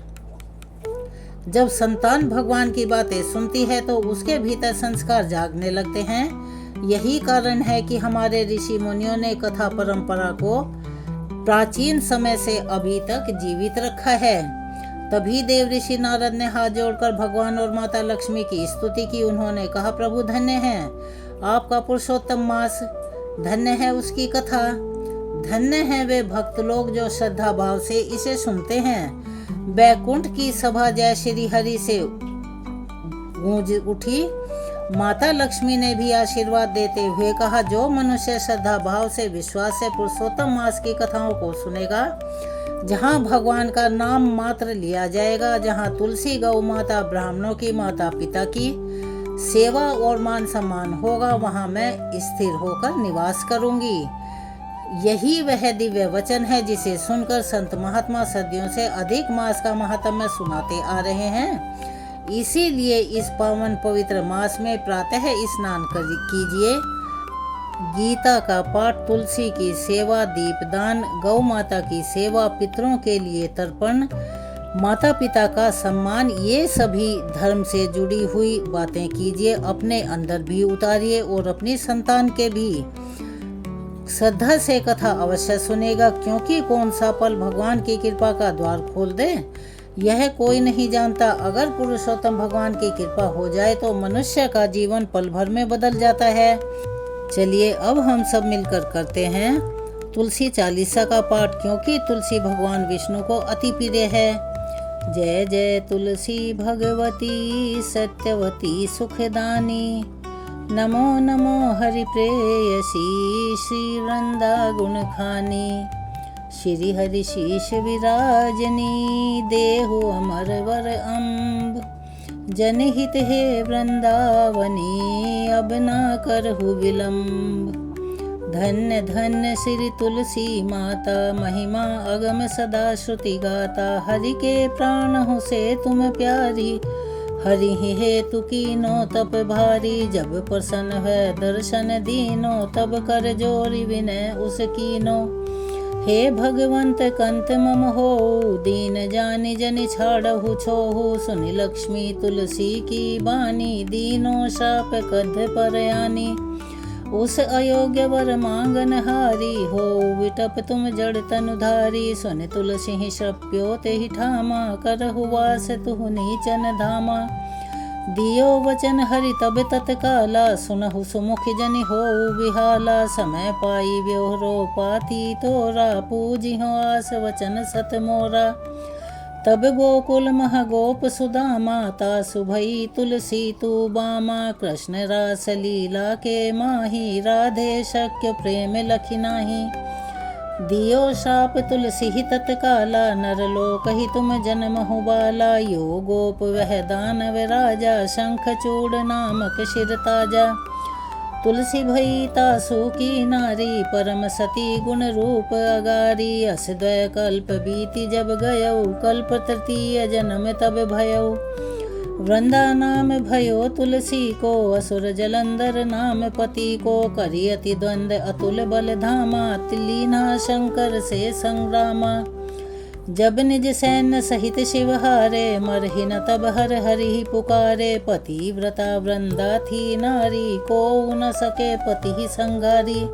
जब संतान भगवान की बातें सुनती है तो उसके भीतर संस्कार जागने लगते हैं। यही कारण है कि हमारे ऋषि मुनियों ने कथा परंपरा को प्राचीन समय से अभी तक जीवित रखा है। तभी देव ऋषि नारद ने हाथ जोड़कर भगवान और माता लक्ष्मी की स्तुति की। उन्होंने कहा, प्रभु धन्य है आपका पुरुषोत्तम मास, धन्य है उसकी कथा, धन्य है वे भक्त लोग जो श्रद्धा भाव से इसे सुनते हैं। बैकुंठ की सभा जय श्री हरि से गूंज उठी। माता लक्ष्मी ने भी आशीर्वाद देते हुए कहा, जो मनुष्य श्रद्धा भाव से विश्वास से पुरुषोत्तम मास की कथाओं को सुनेगा, जहाँ भगवान का नाम मात्र लिया जाएगा, जहाँ तुलसी गौ माता ब्राह्मणों की माता पिता की सेवा और मान सम्मान होगा, वहाँ मैं स्थिर होकर निवास करूंगी। यही वह दिव्य वचन है जिसे सुनकर संत महात्मा सदियों से अधिक मास का महात्म्य सुनाते आ रहे हैं। इसीलिए इस पावन पवित्र मास में प्रातः स्नान कीजिए, गीता का पाठ, तुलसी की सेवा, दीपदान, गौ माता की सेवा, पितरों के लिए तर्पण, माता पिता का सम्मान, ये सभी धर्म से जुड़ी हुई बातें कीजिए। अपने अंदर भी उतारिए और अपनी संतान के भी। श्रद्धा से कथा अवश्य सुनेगा, क्योंकि कौन सा पल भगवान की कृपा का द्वार खोल दे यह कोई नहीं जानता। अगर पुरुषोत्तम भगवान की कृपा हो जाए तो मनुष्य का जीवन पल भर में बदल जाता है। चलिए अब हम सब मिलकर करते हैं तुलसी चालीसा का पाठ, क्योंकि तुलसी भगवान विष्णु को अति प्रिय है। जय जय तुलसी भगवती सत्यवती सुखदानी, नमो नमो हरि प्रेयसी श्री वृंदा गुण खानी। श्री हरि शीश विराजनी, देहु अमर वर अम्ब, जनहित हे वृंदावनी, अब ना करहु विलम्ब। धन्य धन्य श्री तुलसी माता, महिमा अगम सदा श्रुति गाता। हरि के प्राण हो से तुम प्यारी, हरि ही हेतु कीनो तप भारी। जब प्रसन्न है दर्शन दीनो, तब कर जोरी विनय उस कीनो। हे भगवंत कंत मम हो, दीन जानि जनि छाड़हु छोहु। सुनि लक्ष्मी तुलसी की बानी, दीनो शाप कद्ध पर आनी। उस अयोग्य वर मांगन हारी, हो विटप तुम जड़ तनुधारी। सुन तुलसी श्रप्यो ते ही ठामा, करहु वास तुहु नीचन धामा। दियो वचन हरि तब तत्काला, सुनहु सुमुख जनि होउ विहाला। समय पाई व्योहरो पाती तोरा, पूजिहो आस वचन सत मोरा। तब गोकुल मह गोप सुदामा, तासु भई तुलसी तू बामा। कृष्ण रास लीला के माही, राधे शक्य प्रेम लखि नाही। दियो शाप तुलसी ही तत्काला, नरलोक ही तुम जन्महु बाला। यो गोप वह दानव राजा, शंख चूड़ नामक शिर ताजा। तुलसी भई तासु की नारी, परम सती गुण रूप अगारी। अस द्वय कल्प बीती जब गयौ, कल्प तृतीय जन्म तब भयौ। वृंदा नाम भयो तुलसी को, असुर जलंधर नाम पति को। करी अति द्वंद अतुल बल धामा, लीना शंकर से संग्रामा। जब निज सैन्य सहित शिव हारे, मरहि न तब हर हरि पुकारे। पति व्रता वृंदा थी नारी, को न सके पति ही संगारी।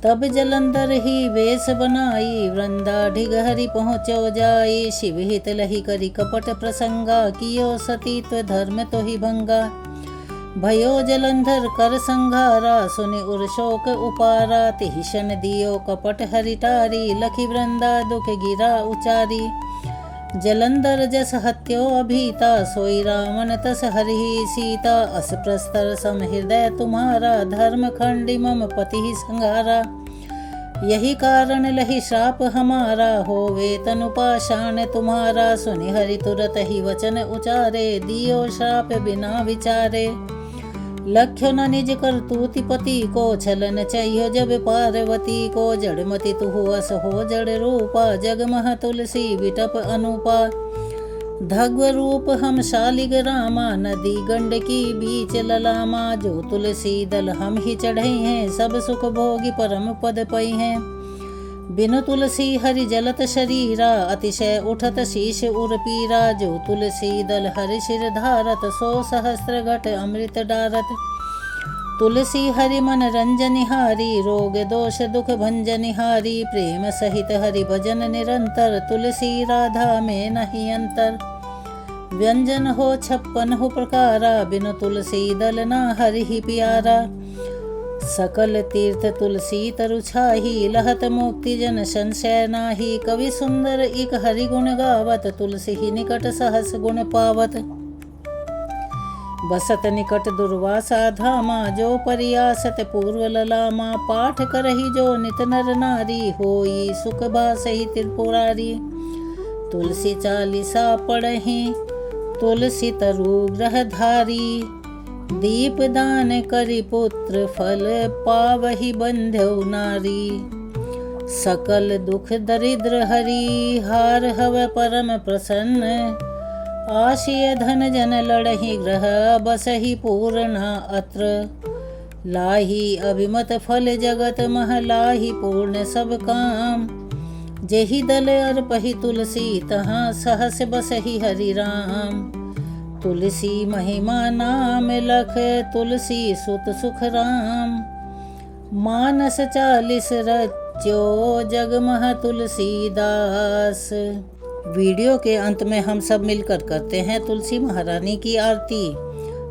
तब जलंधर ही वेश बनाई, वृंदा ढिग हरि पहुँचो जाई। शिव हित लहि करी कपट प्रसंगा, कियो सतीत्व धर्म तो ही भंगा। भयो जलंधर कर संघारा, सुनि उर शोक उपारा। तिहि शन दियो कपट हरि टारी, लखि वृंदा दुख गिरा उचारी। जलंधर जस हत्यो अभीता, सोई रावण तस हरि सीता। अस प्रस्तर सम हृदय तुम्हारा, धर्म खंडी मम पति ही संघारा। यही कारण लहि श्राप हमारा, होवे तनु पाषाण तुम्हारा। सुनि हरि तुरत ही वचन उचारे, दियो श्राप बिना विचारे। लख्यो न निज करतूति पति को, छलन चाहियो जब पार्वती को। जड़मति तुहु अस हो जड़ रूपा, जगमह तुलसी विटप अनूपा। धग्व रूप हम शालिग रामा, नदी गंडकी बीच ललामा। जो तुलसी दल हम ही चढ़े हैं, सब सुख भोगी परम पद पई हैं। बिनु तुलसी हरि जलत शरीरा, अतिशय उठत शीश उर पीरा। जो तुलसी दल हरि शिर धारत, सो सहस्त्र घट अमृत डारत। तुलसी हरि मन रंजनिहारी, रोग दोष दुख भंजनिहारी। प्रेम सहित हरि भजन निरंतर, तुलसी राधा में नहीं अंतर। व्यंजन हो 56 हो प्रकारा, बिनु तुलसी दल ना हरि ही प्यारा। सकल तीर्थ तुलसी तरु छाही, लहत मुक्ति जन संशय नाही। कवि सुंदर इक हरि गुण गावत, तुलसी ही निकट सहस गुण पावत। बसत निकट दुर्वासा धामा, जो परियासत पूर्व ललामा। पाठ करही जो नित नर नारी, होई सुख बासहि त्रिपुरारी। तुलसी चालीसा पढ़हि, तुलसी तरु ग्रहधारी। दीप दान करि पुत्र, फल पावहि बंध्यौ नारी। सकल दुख दरिद्र हरि, हार हव परम प्रसन्न। आशिय धन जन लड़हि ग्रह, बसहि पूर्ण अत्र। लाही अभिमत फल जगत मह, लाही पूर्ण सब काम। जेहि दल अर्पहि तुलसी, तहाँ सहस बसहि हरि राम। तुलसी महिमा नाम लख, तुलसी सुत सुख राम। मानस 40 रच्यो, जगमह तुलसीदास। वीडियो के अंत में हम सब मिलकर करते हैं तुलसी महारानी की आरती।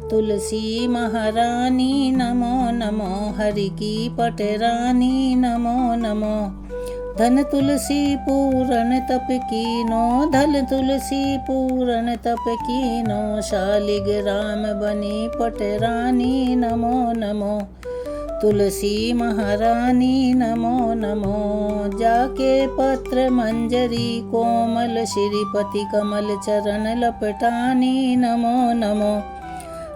तुलसी महारानी नमो नमो, हरि की पटरानी नमो नमो। धन तुलसी पूरन तप कीनो, धन तुलसी पूरन तप कीनो। शालिग राम बनी पटरानी नमो नमो। तुलसी महारानी नमो नमो। जाके पत्र मंजरी, कोमल श्रीपति कमल चरण लपटानी नमो नमो।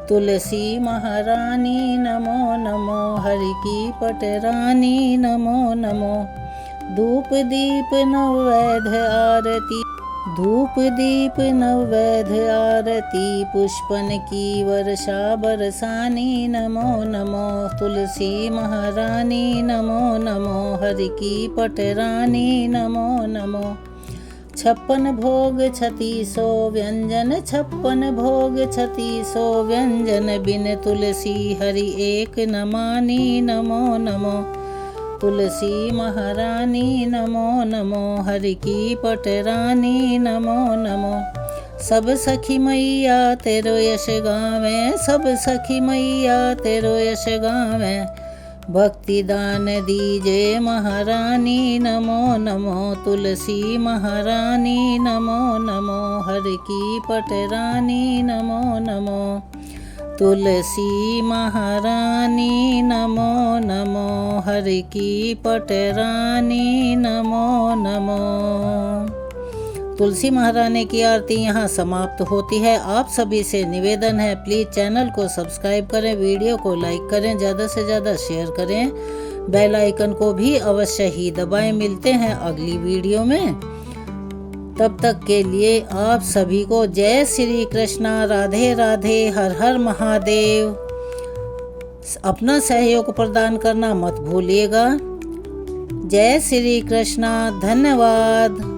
तुलसी महारानी नमो नमो, हरि की पटरानी नमो नमो। धूप दीप नववैध आरती, धूप दीप नववैध आरती। पुष्पन की वर्षा बरसानी नमो नमो। तुलसी महारानी नमो नमो, हरि की पटरानी नमो नमो। छप्पन भोग 36 व्यंजन, छप्पन भोग 36 व्यंजन, बिन तुलसी हरि एक न मानी। नमो नमो तुलसी महारानी, नमो नमो हरि की पटरानी, नमो नमो। सब सखी मैया तेरो यश गावें, सब सखी मैया तेरो यश गावें, भक्ति दान दीजे महारानी। नमो नमो तुलसी महारानी, नमो नमो हरि की पटरानी, नमो नमो तुलसी महारानी, नमो नमो हरि की पटरानी, नमो नमो। तुलसी महारानी की आरती यहाँ समाप्त होती है। आप सभी से निवेदन है, प्लीज़ चैनल को सब्सक्राइब करें, वीडियो को लाइक करें, ज़्यादा से ज़्यादा शेयर करें, बेल आइकन को भी अवश्य ही दबाएं। मिलते हैं अगली वीडियो में, तब तक के लिए आप सभी को जय श्री कृष्णा, राधे राधे, हर हर महादेव। अपना सहयोग प्रदान करना मत भूलिएगा। जय श्री कृष्णा, धन्यवाद।